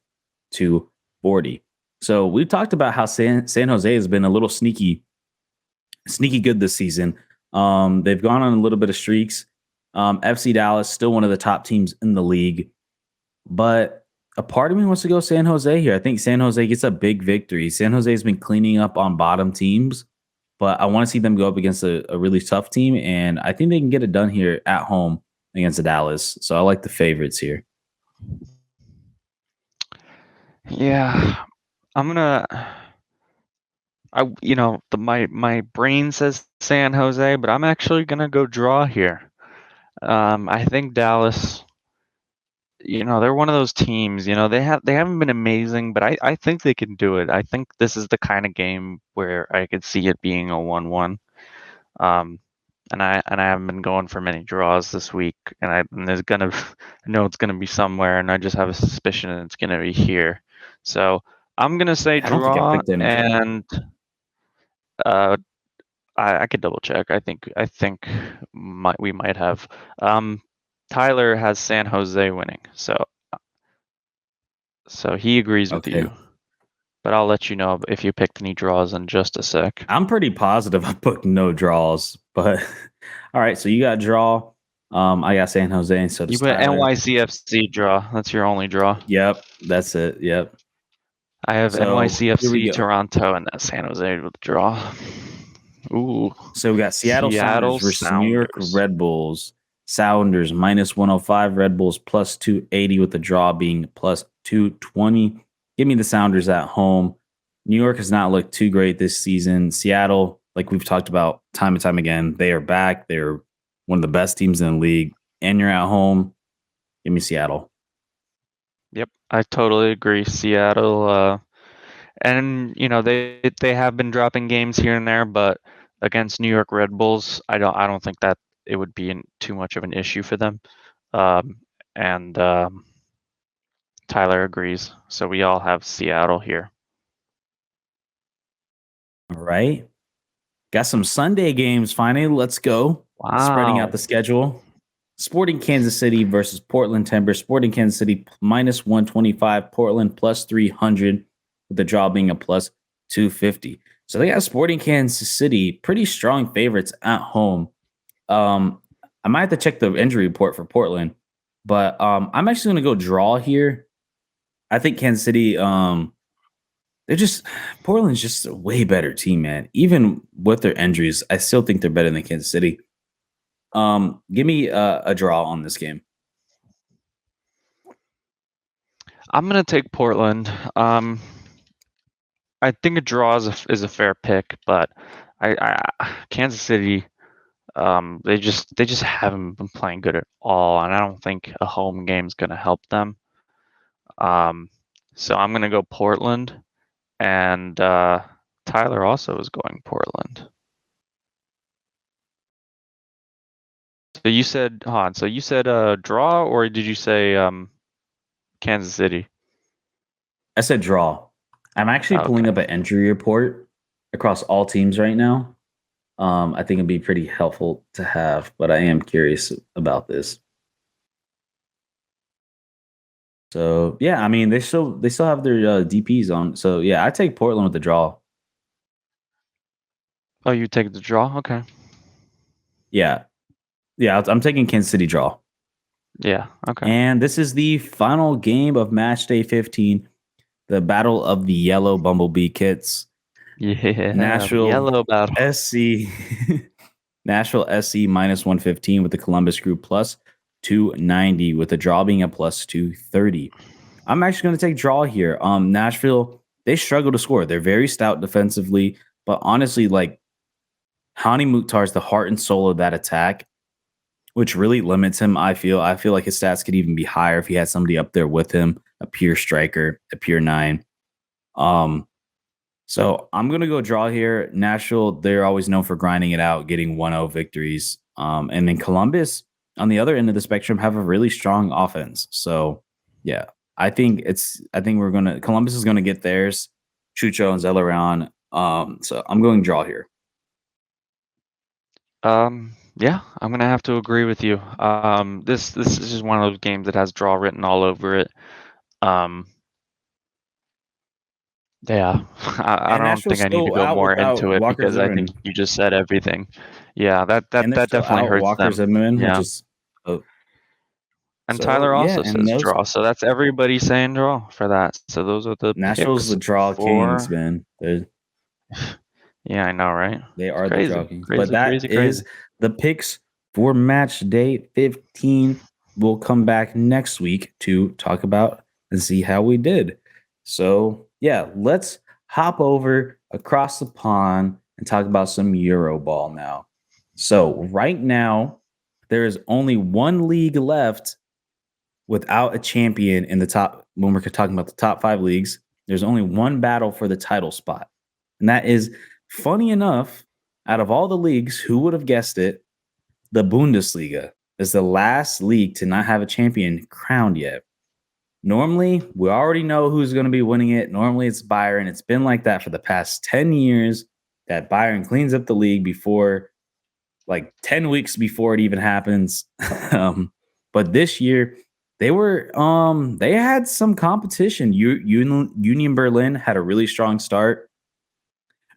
240. So we've talked about how San Jose has been a little sneaky good this season. They've gone on a little bit of streaks. FC Dallas still one of the top teams in the league, but a part of me wants to go San Jose here. I think San Jose gets a big victory. San Jose has been cleaning up on bottom teams, but I want to see them go up against a really tough team, and I think they can get it done here at home against the Dallas. So I like the favorites here. Yeah, I'm gonna. my brain says San Jose, but I'm actually gonna go draw here. I think Dallas, they're one of those teams. They haven't been amazing, but I think they can do it. I think this is the kind of game where I could see it being a 1-1. Um, and I haven't been going for many draws this week, and there's gonna I know it's gonna be somewhere, and I just have a suspicion it's gonna be here. So I'm gonna say I don't think I draw, picked any draw. and uh, I could double check. I think we might have. Um, Tyler has San Jose winning, so he agrees with Okay. you. But I'll let you know if you picked any draws in just a sec. I'm pretty positive I put no draws, but all right. So you got draw. I got San Jose, and so You does put Tyler. NYCFC draw. That's your only draw. Yep, that's it. Yep. I have So here we NYCFC, go. Toronto, and that San Jose with draw. Ooh, So we got Seattle Sounders Seattle versus New York Sounders. Red Bulls. Sounders minus 105, Red Bulls plus 280 with the draw being plus 220. Give me the Sounders at home. New York has not looked too great this season. Seattle, like we've talked about time and time again, they are back. They're one of the best teams in the league. And you're at home. Give me Seattle. Yep, I totally agree. Seattle, and they have been dropping games here and there, but against New York Red Bulls, I don't think that it would be too much of an issue for them. And Tyler agrees, so we all have Seattle here. All right. Got some Sunday games finally. Let's go. Spreading out Wow. the schedule. Sporting Kansas City versus Portland Timbers. Sporting Kansas City minus 125, Portland plus 300, with the draw being a plus 250. So they got Sporting Kansas City, pretty strong favorites at home. Um, I might have to check the injury report for Portland, but I'm actually going to go draw here. I think Kansas City, they're just Portland's just a way better team, man. Even with their injuries, I still think they're better than Kansas City. Give me a draw on this game. I'm gonna take Portland. I think a draw is a fair pick, but Kansas City, they just haven't been playing good at all, and I don't think a home game's gonna help them. Um, so I'm gonna go Portland, and Tyler also is going Portland. So you said, Han. So you said draw, or did you say Kansas City? I said draw. I'm actually pulling Okay. up an injury report across all teams right now. I think it'd be pretty helpful to have, but I am curious about this. So yeah, I mean they still have their DPs on. So yeah, I take Portland with the draw. Oh, you take the draw? Okay. Yeah, yeah, I'm taking Kansas City draw. Yeah. Okay. And this is the final game of match day 15, the Battle of the Yellow Bumblebee Kits. Yeah. The Nashville yellow battle. SC Nashville SC minus 115 with the Columbus Crew plus 290 with the draw being a plus 230. I'm actually going to take draw here. Nashville, they struggle to score. They're very stout defensively, but honestly, like Hani Mukhtar is the heart and soul of that attack, which really limits him. I feel like his stats could even be higher if he had somebody up there with him, a pure striker, a pure nine. Um, so I'm gonna go draw here. Nashville, they're always known for grinding it out, getting 1-0 victories. And then Columbus, on the other end of the spectrum, have a really strong offense. So yeah, I think Columbus is gonna get theirs. Chucho and Zelleran. So I'm going draw here. Yeah, I'm gonna have to agree with you. This is just one of those games that has draw written all over it. Um, yeah, I And don't Nashville's think I need to still go out more without into it Walker because I think Zimmerman. you just said everything. Yeah, that that And they're that still definitely out hurts Walker them. Zimmerman, which Yeah, is and so Tyler yeah, also and says those draw, so that's everybody saying draw for that. So those are the Nashville's picks the draw kings, for. man. Yeah, I know, right? They It's are the draw crazy, kings. But crazy, that crazy, is crazy. the picks for match day 15. We'll come back next week to talk about and see how we did. So yeah, let's hop over across the pond and talk about some Euroball now. So, right now, there is only one league left without a champion in the top. When we're talking about the top 5 leagues, there's only one battle for the title spot. And that is, funny enough, out of all the leagues, who would have guessed it? The Bundesliga is the last league to not have a champion crowned yet. Normally, we already know who's going to be winning it. Normally, it's Bayern. It's been like that for the past 10 years that Bayern cleans up the league before, like 10 weeks before it even happens. But this year, they had some competition. Union Berlin had a really strong start.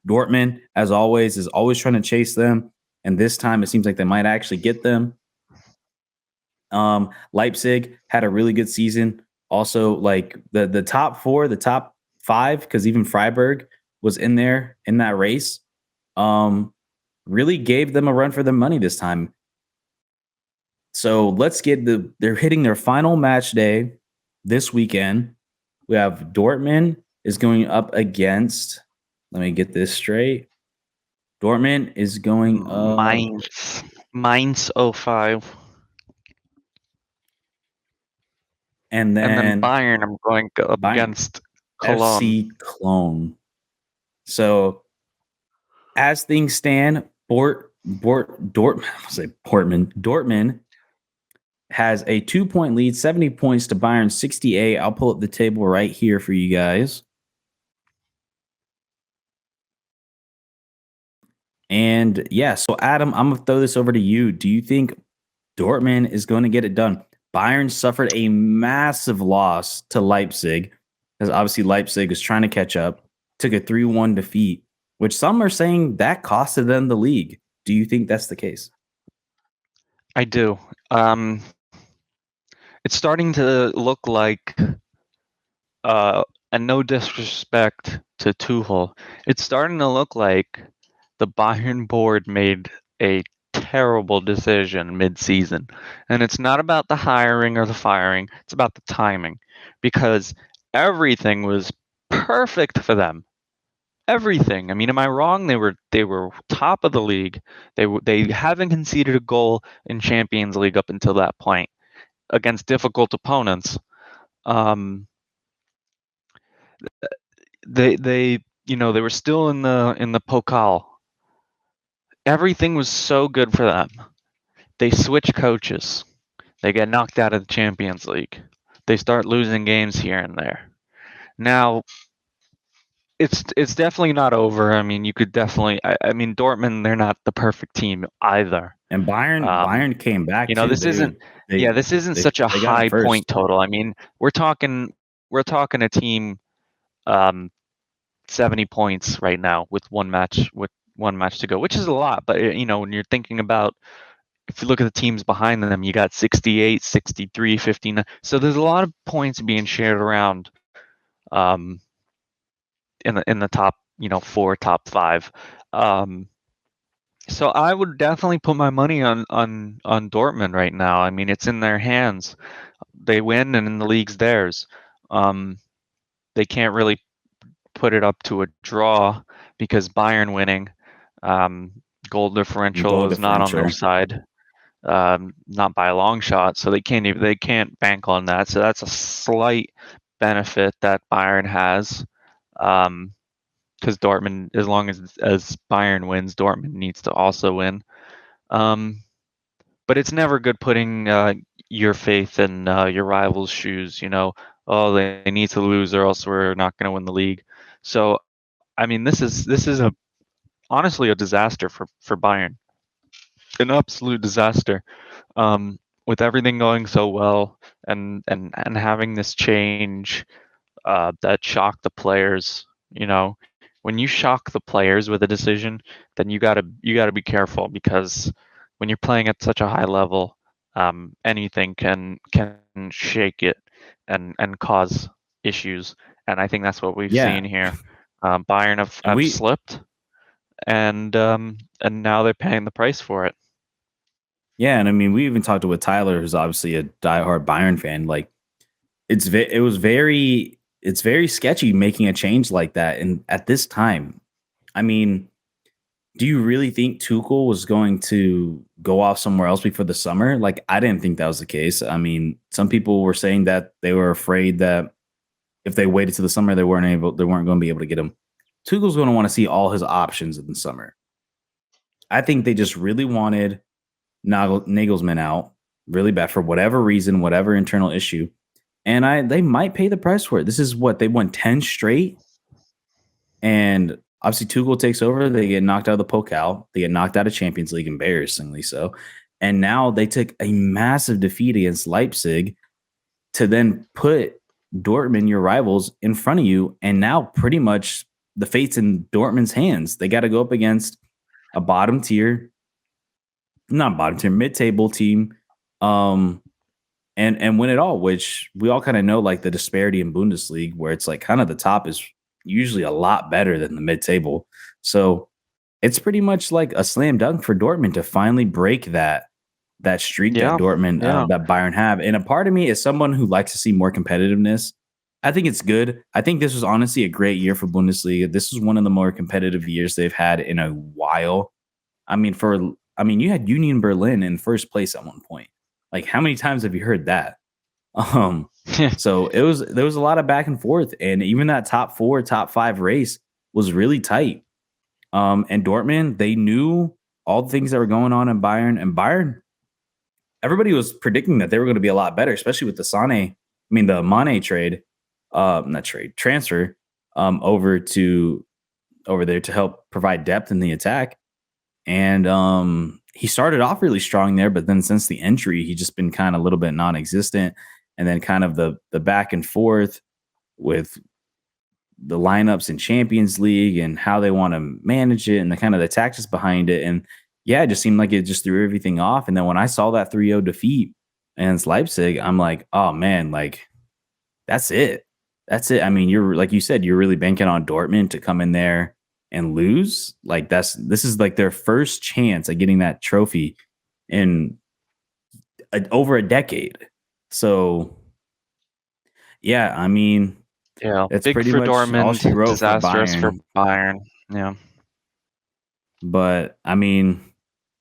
Dortmund, as always, is always trying to chase them. And this time, it seems like they might actually get them. Leipzig had a really good season. Also, like the top four, the top five, because even Freiburg was in there in that race. Really gave them a run for their money this time. So let's get they're hitting their final match day this weekend. We have Dortmund is going up against, let me get this straight. Dortmund is going up, Mainz 05. and And then then Bayern, I'm going up Bayern, against Cologne. FC Cologne. So as things stand, Dortmund has a 2-point lead, 70 points to Bayern 68. I'll pull up the table right here for you guys. And yeah, so Adam, I'm gonna throw this over to you. Do you think Dortmund is going to get it done? Bayern suffered a massive loss to Leipzig, because obviously Leipzig is trying to catch up, took a 3-1 defeat, which some are saying that costed them the league. Do you think that's the case? I do. It's starting to look like, and no disrespect to Tuchel, it's starting to look like the Bayern board made a terrible decision mid-season. And it's not about the hiring or the firing, it's about the timing. Because everything was perfect for them. Everything. I mean, am I wrong? They were top of the league. They haven't conceded a goal in Champions League up until that point against difficult opponents. They were still in the Pokal. Everything was so good for them. They switch coaches. They get knocked out of the Champions League. They start losing games here and there. Now, it's definitely not over. I mean, you could definitely. I mean, Dortmund, they're not the perfect team either. And Bayern came back too. This isn't. Yeah, this isn't such a They got him high first. point total. I mean, we're talking a team, um, 70 points right now with one match to go, which is a lot. But when you're thinking about, if you look at the teams behind them, you got 68, 63, 59. So there's a lot of points being shared around, um, in the top, four, top five. Um, so I would definitely put my money on Dortmund right now. I mean, it's in their hands. They win, and then the league's theirs. Um, they can't really put it up to a draw because Bayern winning, um, goal Goal differential is not on their differential. side, not by a long shot. So they can't bank on that. So that's a slight benefit that Bayern has, because Dortmund, as long as Bayern wins, Dortmund needs to also win. Um, but it's never good putting, your faith in, your rival's shoes. Oh, they need to lose or else we're not going to win the league. So I mean, this is honestly a disaster for Bayern, an absolute disaster. With everything going so well, and having this change, that shocked the players. When you shock the players with a decision, then you gotta be careful, because when you're playing at such a high level, anything can shake it and cause issues. And I think that's what we've Yeah. seen here. Bayern And have slipped, and now they're paying the price for it. yeah, and I mean, we even talked with Tyler, who's obviously a diehard Bayern fan. Like, it was very. it's very sketchy making a change like that. And at this time, I mean, do you really think Tuchel was going to go off somewhere else before the summer? Like, I didn't think that was the case. I mean, some people were saying that they were afraid that if they waited to the summer, they weren't going to be able to get him. Tuchel's going to want to see all his options in the summer. I think they just really wanted Nagelsmann out really bad for whatever reason, whatever internal issue. And they might pay the price for it. This is what they won 10 straight. And obviously Tuchel takes over. They get knocked out of the Pokal. They get knocked out of Champions League, embarrassingly so. And now they took a massive defeat against Leipzig to then put Dortmund, your rivals, in front of you. And now pretty much the fate's in Dortmund's hands. They got to go up against a bottom tier, not bottom tier, mid-table team, and win it all, which we all kind of know, like the disparity in Bundesliga, where it's like kind of the top is usually a lot better than the mid-table. So it's pretty much like a slam dunk for Dortmund to finally break that streak that Yeah, Dortmund yeah. that Bayern have. And a part of me is someone who likes to see more competitiveness. I think it's good. I think this was honestly a great year for Bundesliga. This was one of the more competitive years they've had in a while. You had Union Berlin in first place at one point. Like, how many times have you heard that? Um, so there was a lot of back and forth, and even that top four, top five race was really tight. And Dortmund, they knew all the things that were going on in Bayern, and Bayern, everybody was predicting that they were going to be a lot better, especially with the the Mane trade, not trade, transfer, over there to help provide depth in the attack. And he started off really strong there, but then since the injury, he just been kind of a little bit non-existent. And then kind of the back and forth with the lineups in Champions League and how they want to manage it and the kind of the tactics behind it. And yeah, it just seemed like it just threw everything off. And then when I saw that 3-0 defeat against Leipzig, I'm like, oh man, like that's it. That's it. I mean, you're like you said, you're really banking on Dortmund to come in there and lose. Like this is like their first chance at getting that trophy in over a decade. So yeah, I mean, Yeah, it's big pretty for much all she Dortmund, wrote for disastrous for Bayern. Bayern. Yeah. But I mean,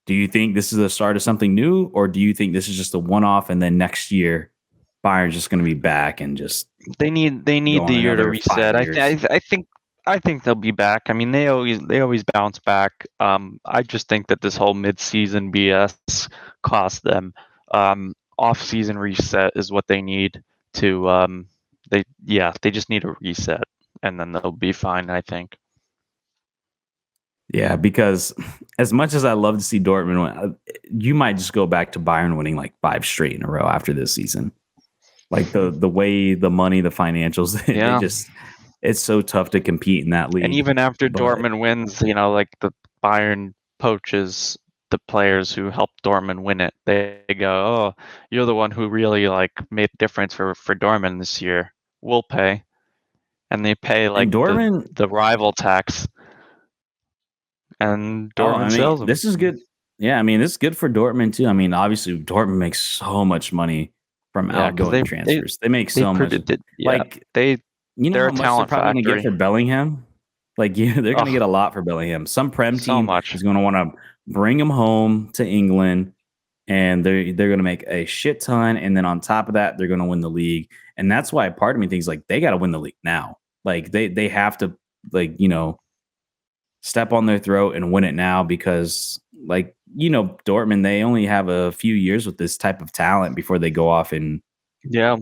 do you think this is the start of something new, or do you think this is just a one-off and then next year Bayern's just going to be back and just They need go the on year to another reset. 5 years? I think they'll be back. I mean, they always bounce back. I just think that this whole mid-season BS cost them. Off-season reset is what they need to. They just need a reset, and then they'll be fine. I think. Yeah, because as much as I love to see Dortmund win, you might just go back to Bayern winning like 5 straight in a row after this season. Like the way the money, the financials, they Yeah. just it's so tough to compete in that And league. even after But Dortmund wins, like the Bayern poaches the players who helped Dortmund win it. They go, "Oh, you're the one who really like made a difference for Dortmund this year. We'll pay." And they pay like and Dortmund, the rival tax, and oh, Dortmund sells them. this is good. Yeah, I mean, this is good for Dortmund too. I mean, obviously Dortmund makes so much money from Yeah, because outgoing they transfers. They make they so much. predicted. Yeah, Like, they you know they're how a much they're talent probably going to get factory. for Bellingham? Like, yeah, they're going to Oh, get a lot for Bellingham. Some Prem so team much. is going to want to bring him home to England, and they're going to make a shit ton. And then on top of that, they're going to win the league. And that's why part of me thinks like they got to win the league now. Like they have to, like, step on their throat and win it now because, like, Dortmund, they only have a few years with this type of talent before they go off and Yeah,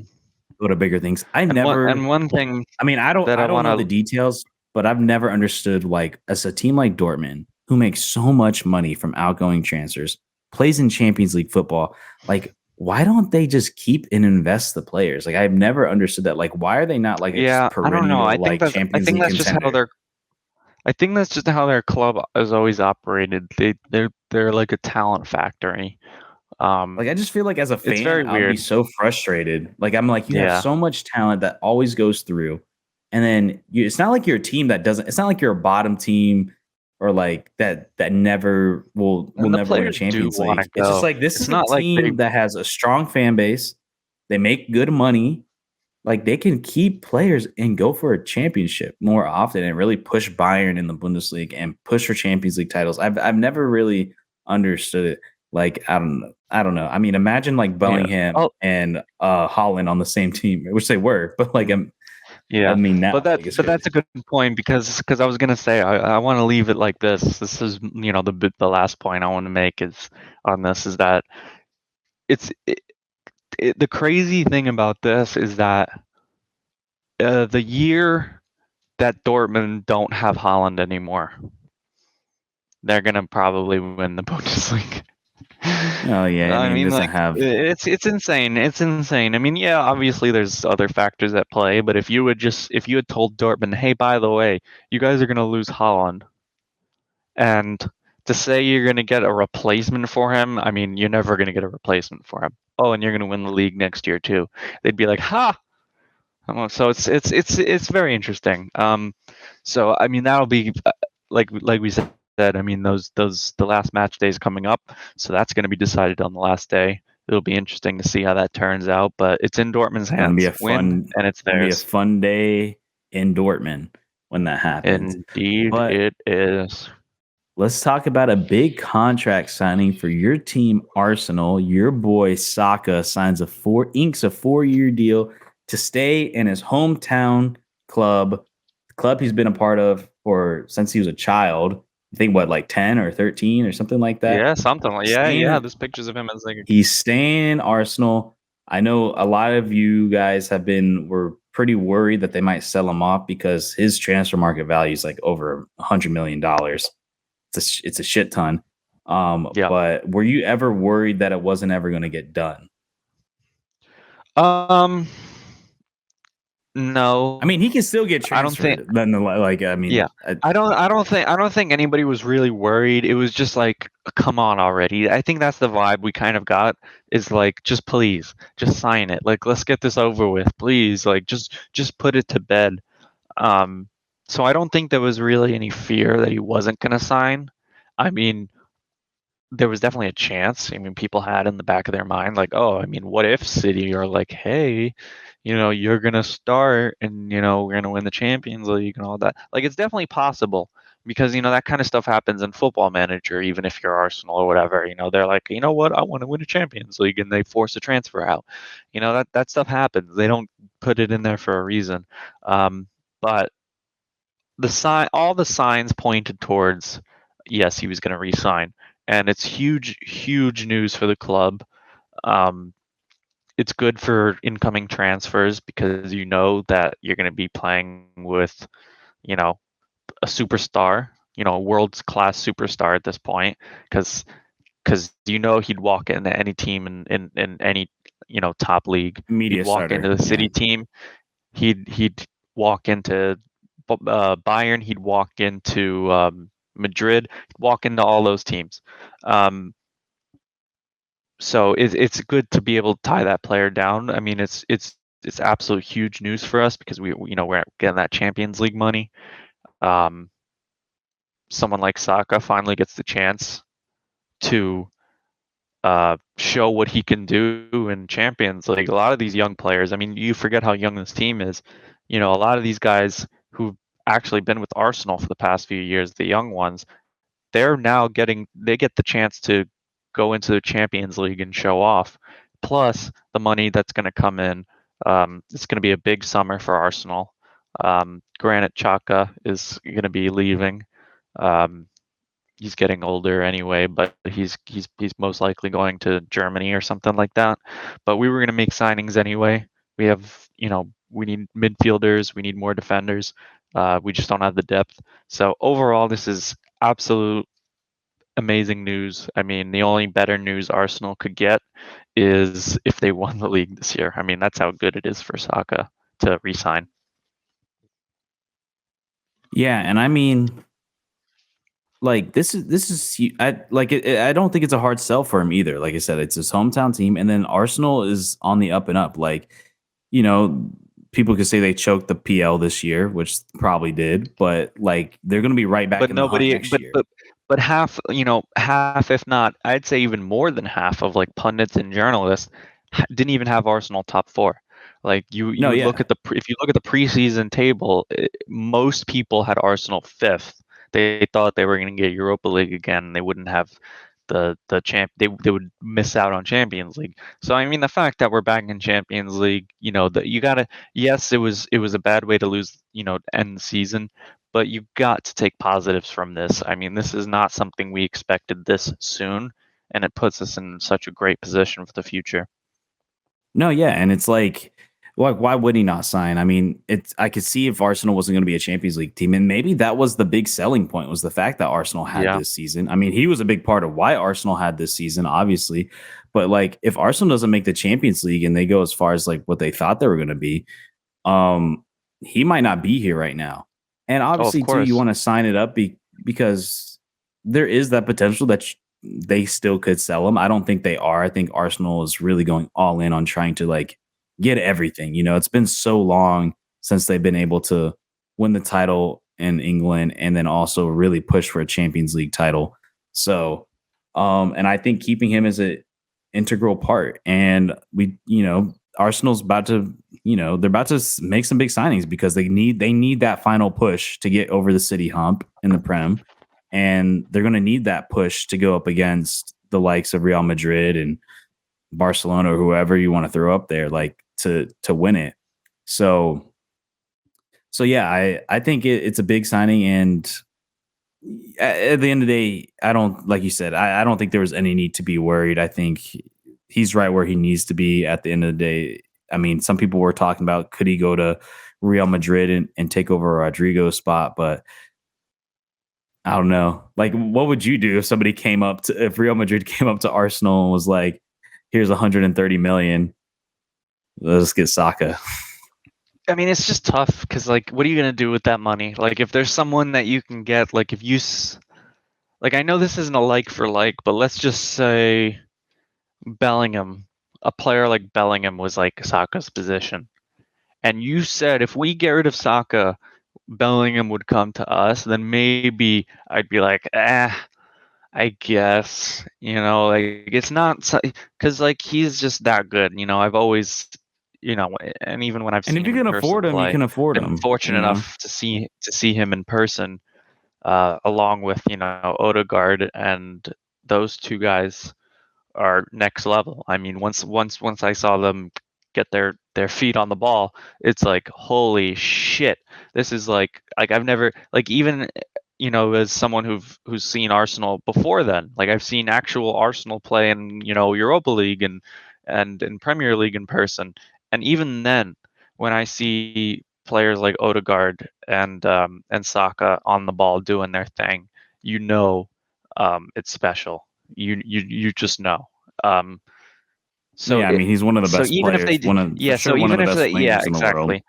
go to bigger things. and one thing I mean, that I I don't want know the to. details, but I've never understood, like, as a team like Dortmund who makes so much money from outgoing transfers, plays in Champions League football, like, why don't they just keep and invest the players? Like, I've never understood that. Like, why are they not like a just Yeah, I don't know. perennial like I Champions think League that's just how contender? their I think that's just how their club has always operated. They're like a talent factory. Um, Like, I just feel like as a it's fan, very I would be weird. so frustrated. Like, I'm like, you have Yeah, so much talent that always goes through. And then it's not like you're a team that doesn't, it's not like you're a bottom team or like that never will and the never win a players do Champions want League. to It's just go. like this It's is a not like they. team that has a strong fan base. They make good money like they can keep players and go for a championship more often and really push Bayern in the Bundesliga and push for Champions League titles. I've never really understood it. Like I don't know. I mean, imagine like Yeah. Bellingham Oh, and Holland on the same team, which they were, but like I yeah. mean But now that like it's but crazy. that's a good point because I was gonna say I want to leave it like this. This is the last point I want to make is on this is that it's the crazy thing about this is that the year that Dortmund don't have Holland anymore, they're gonna probably win the Bundesliga. Oh yeah, I I mean it mean, doesn't like have it's insane. It's insane. I mean, yeah, obviously there's other factors at play, but if you had told Dortmund, hey, by the way, you guys are gonna lose Holland, and to say you're gonna get a replacement for him, I mean, you're never gonna get a replacement for him. Oh, and you're gonna win the league next year too. They'd be like, ha. So it's very interesting. So I mean that'll be like we said. I mean those the last match day is coming up, so that's going to be decided on the last day. It'll be interesting to see how that turns out, but it's in Dortmund's gonna be hands. a Win fun and it's gonna be a theirs. fun day in Dortmund when that happens. Indeed, But it is. let's talk about a big contract signing for your team, Arsenal. Your boy Saka signs inks a 4-year deal to stay in his hometown club, the club he's been a part of for since he was a child. I think what, like 10 or 13 or something like that. Yeah, something like yeah. Staying There's pictures of him as like He's staying in Arsenal. I know a lot of you guys were pretty worried that they might sell him off because his transfer market value is like over $100 million. It's a shit ton. yeah. But were you ever worried that it wasn't ever going to get done? Um, I no, mean, he can still get I don't think. transferred. Then, like, I Yeah. mean, I don't think anybody was really worried. It was just like, come on already. I think that's the vibe we kind of got is like, just please, just sign it. Like, let's get this over with, please. Like, just put it to bed. Um, so I don't think there was really any fear that he wasn't gonna sign. I mean, there was definitely a chance. I mean, people had in the back of their mind, like, oh, I mean, what if City are like, hey, you're gonna start and we're gonna win the Champions League and all that. Like, it's definitely possible because that kind of stuff happens in Football Manager, even if you're Arsenal or whatever. They're like, you know what, I want to win a Champions League, and they force a transfer out. That stuff happens. They don't put it in there for a reason. But all the signs pointed towards yes, he was going to resign, and it's huge news for the club. Um, it's good for incoming transfers because that you're going to be playing with you know a superstar, a world class superstar at this point, because he'd walk into any team in any top league. He'd media walk into starter. the Yeah. City team. He'd walk into Bayern. He'd walk into Madrid. He'd walk into all those teams. Um, so it's good to be able to tie that player down. I mean, it's absolute huge news for us because we're getting that Champions League money. Um, Someone like Saka finally gets the chance to show what he can do in Champions League. A lot of these young players, I mean, you forget how young this team is. A lot of these guys who've actually been with Arsenal for the past few years, the young ones, they get the chance to go into the Champions League and show off. Plus the money that's going to come in. It's going to be a big summer for Arsenal. Granit Xhaka is going to be leaving. Um, he's getting older anyway, but he's most likely going to Germany or something like that. But we were going to make signings anyway. We have, we need midfielders, we need more defenders. We just don't have the depth. So overall, this is absolute amazing news. I mean, the only better news Arsenal could get is if they won the league this year. I mean, that's how good it is for Saka to resign. Yeah. And I mean, like I don't think it's a hard sell for him either. Like I said, it's his hometown team, and then Arsenal is on the up and up. Like, you know, people could say they choked the PL this year, which probably did, but like they're going to be right back But in the hunt nobody, next year. but half, half, if not, I'd say even more than half of like pundits and journalists didn't even have Arsenal top four. Like No, you look yeah. at if you look at the preseason table, most people had Arsenal fifth. They thought they were going to get Europa League again. They wouldn't have the champ. They would miss out on Champions League. So I mean, the fact that we're back in Champions League, you gotta. Yes, it was a bad way to lose, end the season, but you got to take positives from this. I mean, this is not something we expected this soon, and it puts us in such a great position for the future. No, yeah, and it's like, why would he not sign? I mean, it's I could see if Arsenal wasn't going to be a Champions League team, and maybe that was the big selling point was the fact that Arsenal had Yeah. this season. I mean, he was a big part of why Arsenal had this season, obviously. But like, if Arsenal doesn't make the Champions League and they go as far as like what they thought they were going to be, um, he might not be here right now. And Oh, of obviously, too, you course. want to sign it up because there is that potential that they still could sell him. I don't think they are. I think Arsenal is really going all in on trying to like get everything. It's been so long since they've been able to win the title in England and then also really push for a Champions League title. So, and I think keeping him is a integral part. And Arsenal's about to, they're about to make some big signings because they need that final push to get over the city hump in the Prem, and they're going to need that push to go up against the likes of Real Madrid and Barcelona or whoever you want to throw up there, like to win it. So yeah, I think it's a big signing, and at the end of the day, I don't like you said, I don't think there was any need to be worried. I think he's right where he needs to be at the end of the day. I mean, some people were talking about could he go to Real Madrid and take over Rodrigo's spot, but I don't know. Like, what would you do if somebody came up to if Real Madrid came up to Arsenal and was like, "Here's 130 million. Let's get Saka." I mean, it's just tough because, like, what are you gonna do with that money? Like, if there's someone that you can get, like, like, I know this isn't a like for like, but let's just say Bellingham, a player like Bellingham was like Saka's position, and you said if we get rid of Saka, Bellingham would come to us, then maybe I'd be like, I guess, like it's not because like he's just that good. I've always, and even when I've And if seen you him in can afford person him, you play, can afford been him. fortunate enough to see him in person, along with Odegaard, and those two guys are next level. I mean, once I saw them get their feet on the ball, it's like holy shit. This is like I've never like even as someone who's seen Arsenal before then. Like I've seen actual Arsenal play in Europa League and in Premier League in person. And even then, when I see players like Odegaard and Saka on the ball doing their thing, you know it's special. You just know. Um, so Yeah, I it, mean, he's one of the so best even if they players, did, for yeah. sure So one of even the if best they, yeah, players in the world. exactly.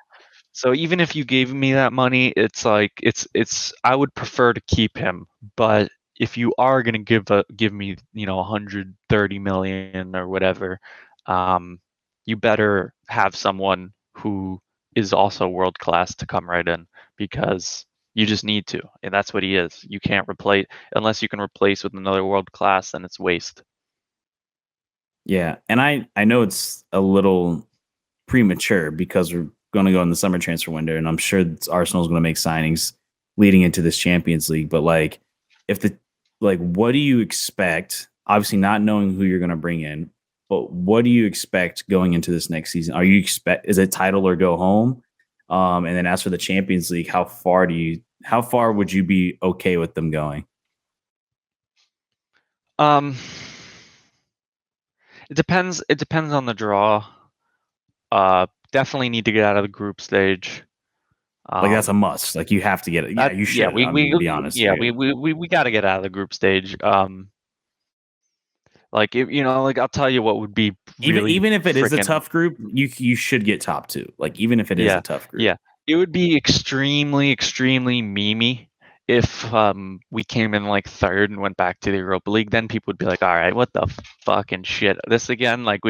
So even if you gave me that money, it's like it's I would prefer to keep him. But if you are gonna give me 130 million or whatever, um, you better have someone who is also world class to come right in because you just need to, and that's what he is. You can't replace unless you can replace with another world class, then it's waste. Yeah, and I know it's a little premature because we're going to go in the summer transfer window, and I'm sure Arsenal's going to make signings leading into this Champions League. But like, if the what do you expect? Obviously, not knowing who you're going to bring in, but what do you expect going into this next season? Are you expect is it title or go home? And then as for the Champions League, how far would you be okay with them going? Um, it depends on the draw. Definitely need to get out of the group stage. Like that's a Um, must. Like you have to get it. Yeah, you yeah, should. I'm gonna be honest yeah, here. we got to get out of the group stage. Like like I'll tell you what would be Even really even if it is a freaking. tough group, you should get top two. Like even if it is Yeah, a tough group. yeah. It would be extremely, extremely memey if we came in like third and went back to the Europa League. Then people would be like, "All right, what the fucking shit? This again? Like,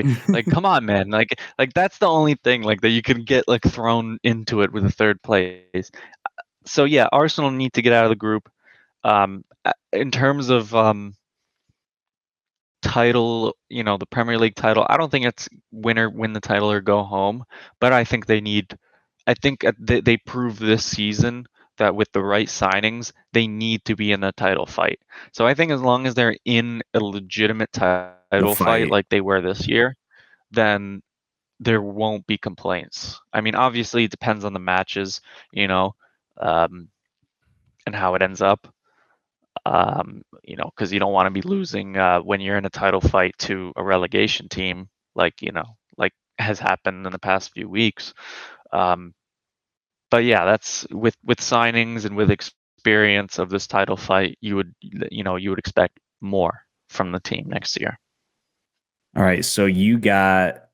come on, man! Like that's the only thing like that you can get like thrown into it with a third place." So yeah, Arsenal need to get out of the group. In terms of title, the Premier League title. I don't think it's win the title or go home, but I think they proved this season that with the right signings, they need to be in the title fight. So I think as long as they're in a legitimate The title fight fight. like they were this year, then there won't be complaints. I mean, obviously it depends on the matches, you know, um, and how it ends up. Because you don't want to be losing when you're in a title fight to a relegation team, like has happened in the past few weeks. Um, but yeah, that's with signings and with experience of this title fight, you would expect more from the team next year. All right. So you got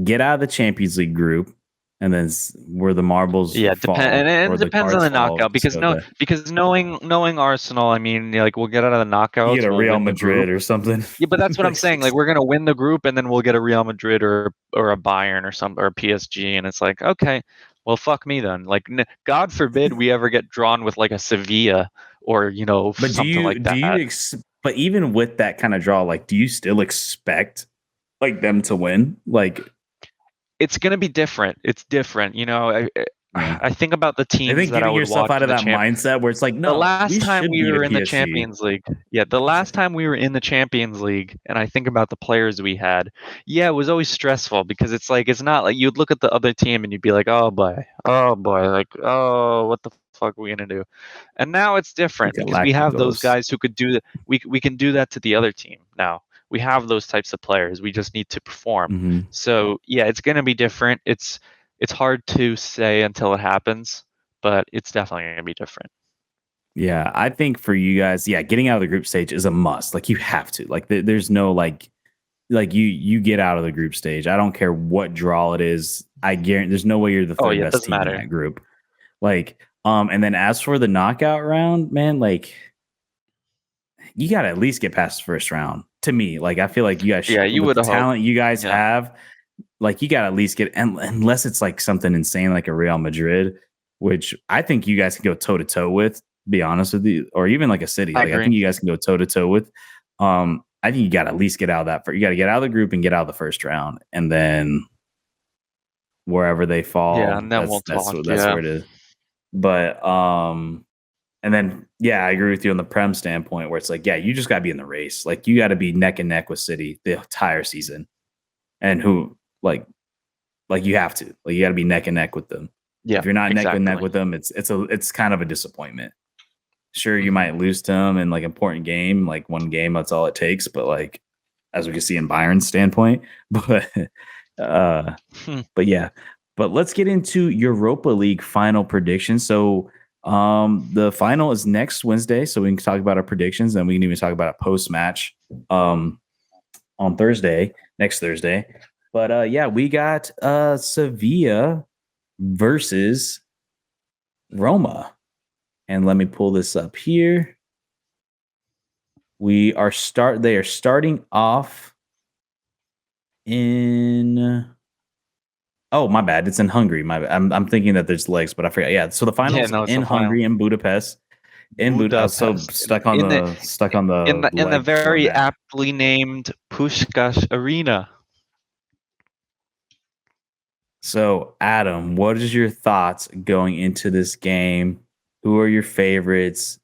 get out of the Champions League group, and then where the marbles Yeah, fall and or it the depends on cards the fall. knockout Just because go no there. because knowing Arsenal, I mean, like we'll get out of the You get knockouts, a we'll Real win the Madrid group. or something. Yeah, but that's what I'm Like saying. Like six. we're gonna win the group, and then we'll get a Real Madrid or a Bayern or a PSG, and it's like, okay, well, fuck me then. Like, God forbid we ever get drawn with like a Sevilla or But do something you like do you that. but even with that kind of draw, like, do you still expect like them to win? Like, It's gonna be different. It's different. yeah. I think about the I teams think that I getting would yourself watch out in of the that mindset where it's like, The no, we last time should we beat a were in the PSG. Champions League, yeah, the last time we were in the Champions League, and I think about the players we had, yeah, it was always stressful because it's like it's not like you'd look at the other team and you'd be like, oh boy, like oh, what the fuck are we gonna do? And now it's The different because we have those Galacticos. guys who could do that. We can do that to the other team now. We have those types of players. We just need to perform. Hmm. So yeah, it's gonna be different. It's hard to say until it happens, but it's definitely gonna be different. Yeah, I think for you guys, yeah, getting out of the group stage is a must. Like you have to. Like there's no like you get out of the group stage. I don't care what draw it is. I guarantee there's no way you're the Oh third yeah, it best doesn't team in matter. that group. Like and then as for the knockout round, man, like you got to at least get past the first round. To me, like I feel like you guys Yeah, you with would the hope. talent you guys Yeah, have, like you got to at least get unless it's like something insane like a Real Madrid, which I think you guys can go toe to toe with. Be honest with you, or even like a City. I Like I agree. think you guys can go toe to toe with. I think you got to at least get out of that. You got to get out of the group and get out of the first round, and then wherever they Yeah, fall, and then we'll talk. that's Yeah. where it is. But and then yeah, I agree with you on the Prem standpoint where it's like, yeah, you just gotta be in the race. Like you gotta be neck and neck with City the entire season. And who like you have to. Like you gotta be neck and neck with them. Yeah, If you're not neck and neck exactly. with them, it's kind of a disappointment. Sure, you Hmm. might lose to them in like important game, like one game, that's all it takes. But like as we can see in Byron's standpoint. But uh Hmm. but yeah, but let's get into Europa League final predictions. So the final is next Wednesday, so we can talk about our predictions, and we can even talk about a post match um on Thursday, next Thursday. But yeah, we got Sevilla versus Roma. And let me pull this up here. They are starting off in Oh, my bad. It's in Hungary. My bad. I'm thinking that there's legs, but I forgot. Yeah. So the Yeah, finals no, it's in the final. Hungary in Budapest. I'm so Budapest stuck on the in the leg very format. aptly named Pushkash Arena. So Adam, what is your thoughts going into this game? Who are your favorites?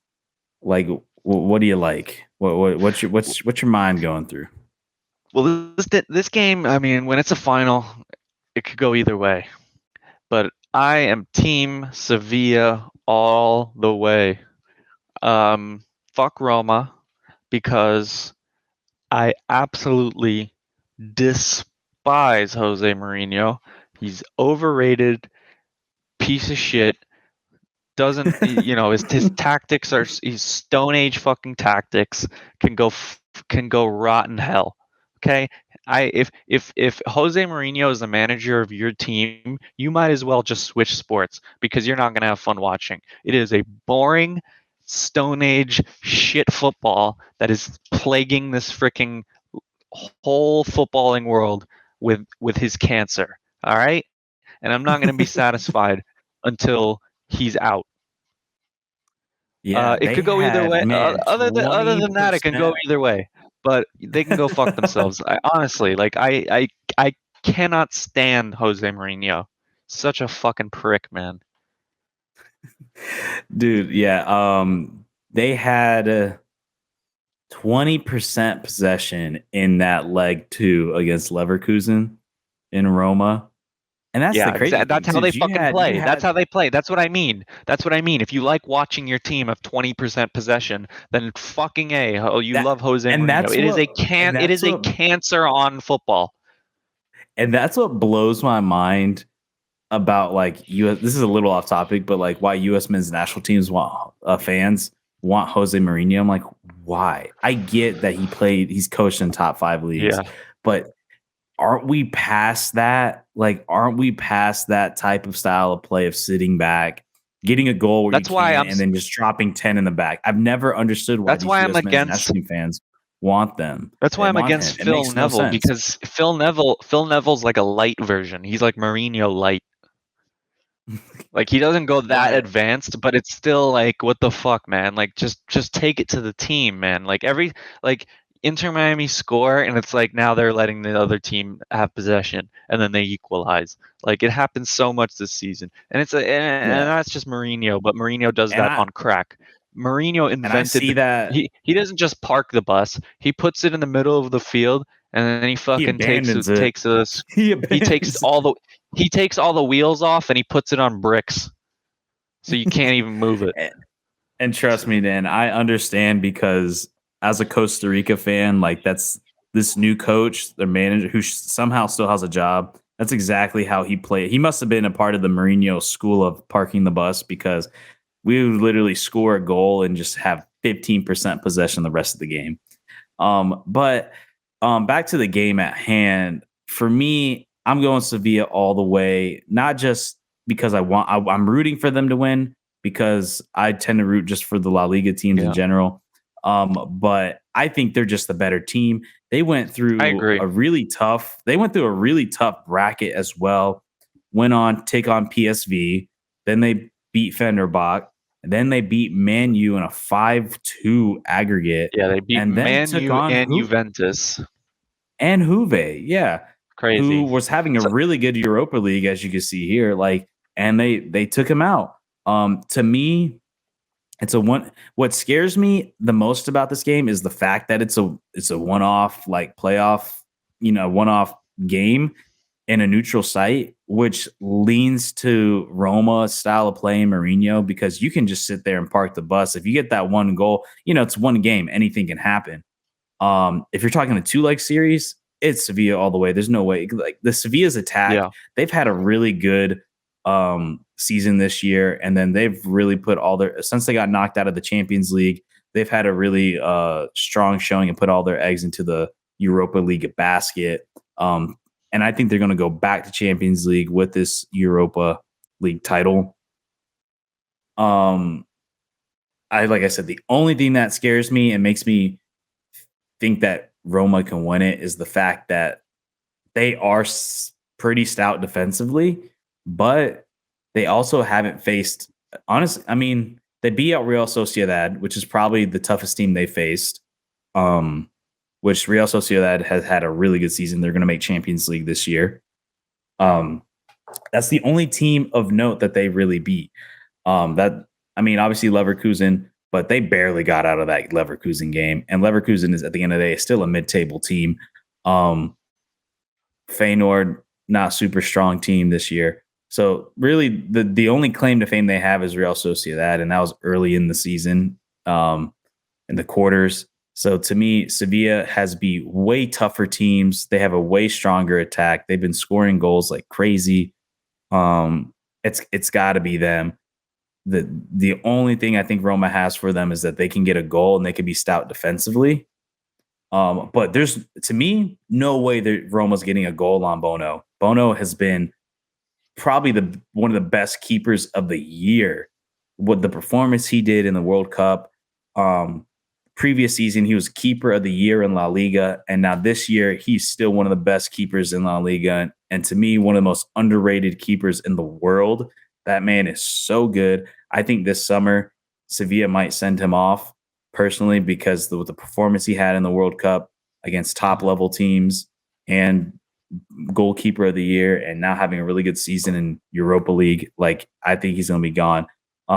Like, what do you like? What's your mind going through? Well, this game, I mean, when it's a final, it could go either way. But I am Team Sevilla all the way. Fuck Roma because I absolutely despise Jose Mourinho. He's overrated, piece of shit. Doesn't his tactics are he's Stone Age fucking tactics can go rotten hell. Okay, if Jose Mourinho is the manager of your team, you might as well just switch sports because you're not gonna have fun watching. It is a boring Stone Age shit football that is plaguing this freaking whole footballing world with his cancer. All right, and I'm not going to be satisfied until he's out. Yeah, It they could go either had way. man Other than that, it can go 20%. either way. but they can go fuck themselves. I honestly, like, I cannot stand Jose Mourinho. Such a fucking prick, man. Dude, yeah. They had 20% possession in that leg two against Leverkusen in Roma. And that's the Yeah, crazy thing that's how too. they Is fucking you play. That's had how they play. That's what I mean. That's what I mean. If you like watching your team have 20% possession, then fucking A, oh, you that love Jose and Mourinho. that's It is what a can and it that's is a what cancer on football. and that's what blows my mind about like US. This is a little off topic, but like why US men's national teams want fans want Jose Mourinho. I'm like, why? I get that he's coached in top 5 leagues, Yeah. but aren't we past that? Like, aren't we past that type of style of play of sitting back, getting a goal where you That's why can, and then just dropping 10 in the back? I've never understood why that's these why I'm US men's against national team fans want them. that's why They I'm want him. against It Phil makes no Neville, sense. because Phil Neville's like a light version. He's like Mourinho light. Like, he doesn't go that But advanced, but it's still like, what the fuck, man? Like, just take it to the team, man. Like Inter Miami score, and it's like now they're letting the other team have possession, and then they equalize. Like, it happens so much this season, and and yeah, that's just Mourinho. But Mourinho does and that I on crack. Mourinho and I invented see the that he doesn't just park the bus. He puts it in the middle of the field, and then he he fucking abandons it. takes a He he takes abandons all the he takes all the wheels off and he puts it on bricks, so you can't even move it. it. And trust me, Dan, I understand because as a Costa Rica fan, like that's this new coach, their manager, who somehow still has a job. That's exactly how he played. He must have been a part of the Mourinho school of parking the bus because we would literally score a goal and just have 15% possession the rest of the game. But back to the game at hand. For me, I'm going Sevilla all the way. Not just because I'm rooting for them to win because I tend to root just for the La Liga teams in Yeah, general. But I think they're just the better team. They went I through agree. a really tough. They went through a really tough bracket as well. Went on take on PSV. Then they beat Fenerbahce. And then they beat Man U in a 5-2 aggregate Yeah, they beat and then Man took U on and Juventus. Juve, yeah, who Crazy. was having a So, really good Europa League, as you can see here. Like, and they took him out. To me, it's a one. What scares me the most about this game is the fact that it's a one off like playoff, one off game in a neutral site, which leans to Roma style of play and Mourinho because you can just sit there and park the bus. If you get that one goal, it's one game, anything can happen. If you're talking a 2-leg series, it's Sevilla all the way. There's no way. Like the Sevilla's attack, yeah, they've had a really good season this year, and then they've really put all their since they got knocked out of the Champions League, they've had a really strong showing and put all their eggs into the Europa League basket. And I think they're going to go back to Champions League with this Europa League title. Um, I like I said, the only thing that scares me and makes me think that Roma can win it is the fact that they are pretty stout defensively, but they also haven't faced. Honestly, I mean, they beat out Real Sociedad, which is probably the toughest team they faced. Um, which Real Sociedad has had a really good season. They're going to make Champions League this year. Um, that's the only team of note that they really beat. That I mean, obviously Leverkusen, but they barely got out of that Leverkusen game. And Leverkusen is at the end of the day still a mid-table team. Um, Feyenoord, not super strong team this year. So really, the only claim to fame they have is Real Sociedad, and that was early in the season, in the quarters. So to me, Sevilla has beat way tougher teams. They have a way stronger attack. They've been scoring goals like crazy. Um, it's got to be them. The only thing I think Roma has for them is that they can get a goal and they can be stout defensively. But there's to me no way that Roma's getting a goal on Bono. Bono has been probably the one of the best keepers of the year. What the performance he did in the World Cup, previous season he was keeper of the year in La Liga, and now this year he's still one of the best keepers in La Liga, and to me one of the most underrated keepers in the world. That man is so good. I think this summer Sevilla might send him off personally because with the performance he had in the World Cup. against top level teams and goalkeeper of the year, and now having a really good season in Europa League. Like, I think he's going to be gone.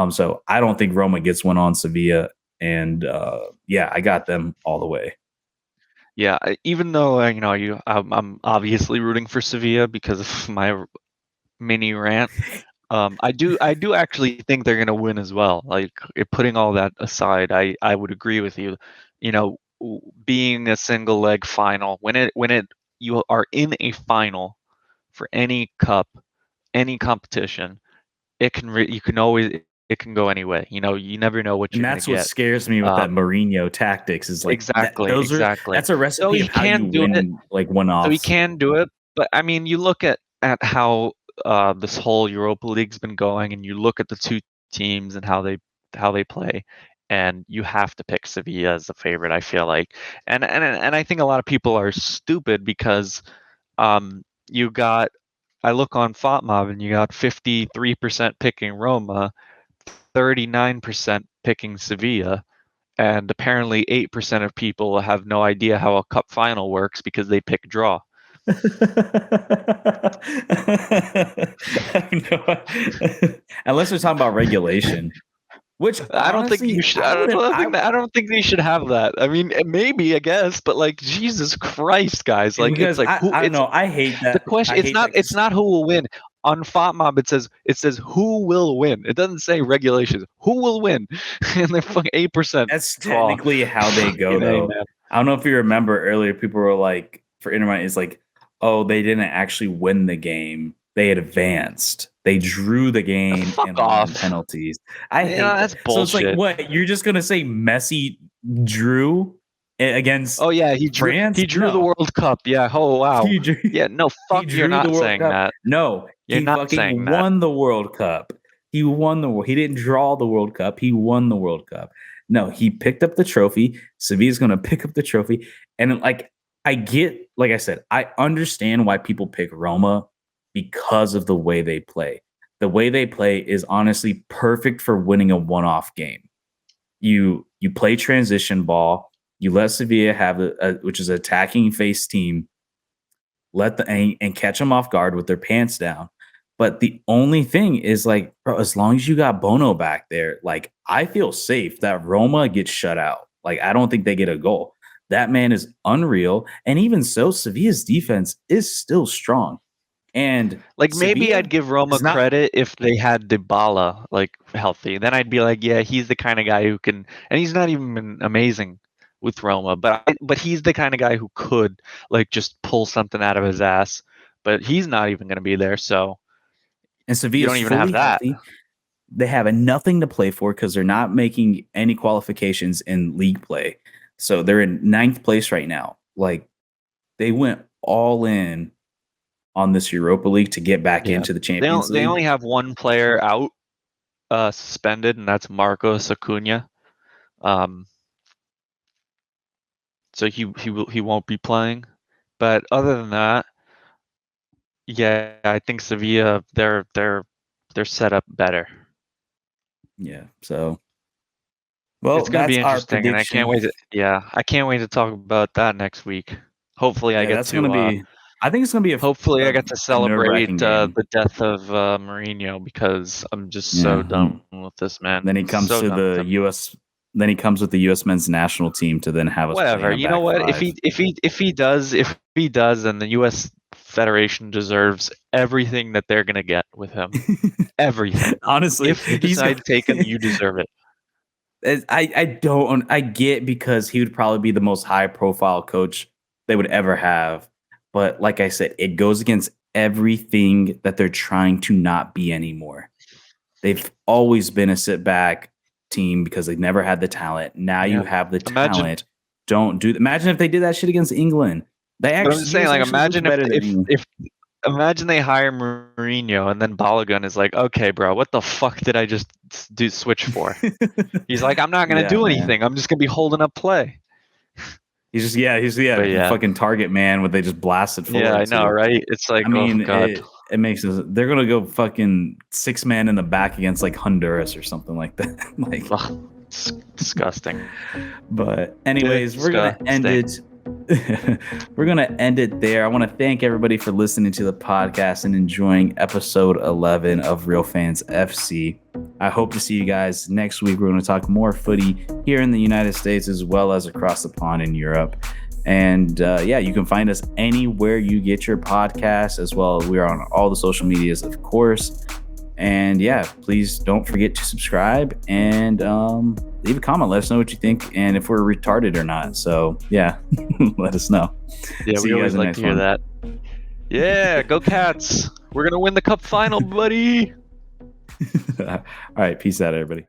So I don't think Roma gets one on Sevilla, and yeah, I got them all the way. Yeah, even though I'm obviously rooting for Sevilla because of my mini rant. I do actually think they're gonna win as well. Like, putting all that aside, I would agree with you. Being a single leg final, when you are in a final for any cup, any competition, you can always, it can go any way. You never know what And you're gonna that's what get. scares me with that Um, Mourinho tactics is like that exactly, those are exactly. that's a So recipe he of how you can do it. win like one So he offs. can do it, but I mean, you look at how this whole Europa League's been going, and you look at the two teams and how they play, and you have to pick Sevilla as the favorite. I feel like, and I think a lot of people are stupid because you got. I look on FOTMob and you got 53% picking Roma, 39% picking Sevilla, and apparently 8% of people have no idea how a cup final works because they pick draw. Unless we're talking about regulation, which I don't think you honestly should. I I wouldn't. don't think that. I don't think they should have that. I mean, maybe, I guess, but like, Jesus Christ, guys! Like, it's Because like who? I don't It's know. I hate the that. question. I It's hate not. that It's because not who will win. On FOTMob, it says who will win. It doesn't say regulations. Who will win? And they're fucking 8% that's draw. technically how they go, Fucking A, though. man. I don't know if you remember earlier, people were like, for Inter Miami, it's like, oh, they didn't actually win the game. They advanced. They drew the game Fuck and won in off. penalties. I Yeah, hate that. that's So it's like, bullshit. what? You're just gonna say Messi drew against Oh yeah, he drew. France? He drew the No, World Cup. Yeah. Oh wow. he drew. Yeah. No. He Fuck. You're drew the not World saying Cup. that. No, You're he not saying fucking that. won the World Cup. He won the world. He didn't draw the World Cup. He won the World Cup. No, he picked up the trophy. Sevilla's going to pick up the trophy. And like, I get, like I said, I understand why people pick Roma because of the way they play. The way they play is honestly perfect for winning a one-off game. You play transition ball. You let Sevilla have which is an attacking face team, let the and catch them off guard with their pants down. But the only thing is, like, bro, as long as you got Bono back there, like, I feel safe that Roma gets shut out. Like, I don't think they get a goal. That man is unreal. And even so, Sevilla's defense is still strong. And Like, maybe I'd Sevilla give Roma is not. credit if they had Dybala like healthy. Then I'd be like, yeah, he's the kind of guy who can, and he's not even been amazing with Roma, but he's the kind of guy who could like just pull something out of his ass. But he's not even going to be there, so And you Sevilla's don't even have fully that. healthy. They have nothing to play for because they're not making any qualifications in league play. So they're in ninth place right now. Like, they went all in on this Europa League to get back Yeah, into the they Champions don't, they League. only have one player out, suspended, and that's Marcos Acuna. Um, so he won't be playing. But other than that, yeah, I think Sevilla, they're set up better. Yeah. So, It's well, gonna be that's our interesting, and I can't prediction. wait to, yeah, I can't wait to talk about that next week. Hopefully, I Yeah, get that's going to to be, I think it's going to be hopefully I get to a nerve celebrate wracking game. the death of Mourinho, because I'm just so Yeah. done with this man. Then he comes So to done with the him. U.S. Then he comes with the U.S. men's national team to then have us Whatever. playing a You know back what? If five. he does, then the U.S. Federation deserves everything that they're gonna get with him. Everything. Honestly, If you he's decide to take him, you deserve it. I don't I get because he would probably be the most high profile coach they would ever have. But like I said, it goes against everything that they're trying to not be anymore. They've always been a sit back team because they've never had the talent. Now you Yeah. have the Imagine. talent. Don't do Imagine if they did that shit against England. But I'm just saying, US like, actually looked imagine if better than if England. if imagine they hire Mourinho, and then Balogun is like, okay, bro, what the fuck did I just do switch for? He's like, I'm not gonna Yeah, do man. anything. I'm just gonna be holding up play. He's But the yeah, fucking target man what they just blasted yeah, I forward know, to. right? It's like, I oh mean, god, it makes us. They're gonna go fucking six man in the back against like Honduras or something like that. Like, ugh, disgusting, but anyways, we're gonna end disgusting. it We're going to end it there. I want to thank everybody for listening to the podcast and enjoying episode 11 of Real Fans FC. I hope to see you guys next week. We're going to talk more footy here in the United States as well as across the pond in Europe. And yeah, you can find us anywhere you get your podcasts as well. We're on all the social medias, of course. And yeah, please don't forget to subscribe and leave a comment. Let us know what you think and if we're retarded or not. So yeah, let us know. Yeah, See we you always guys in the like next to hear one. that. Yeah, go Cats! We're gonna win the cup final, buddy. All right, peace out, everybody.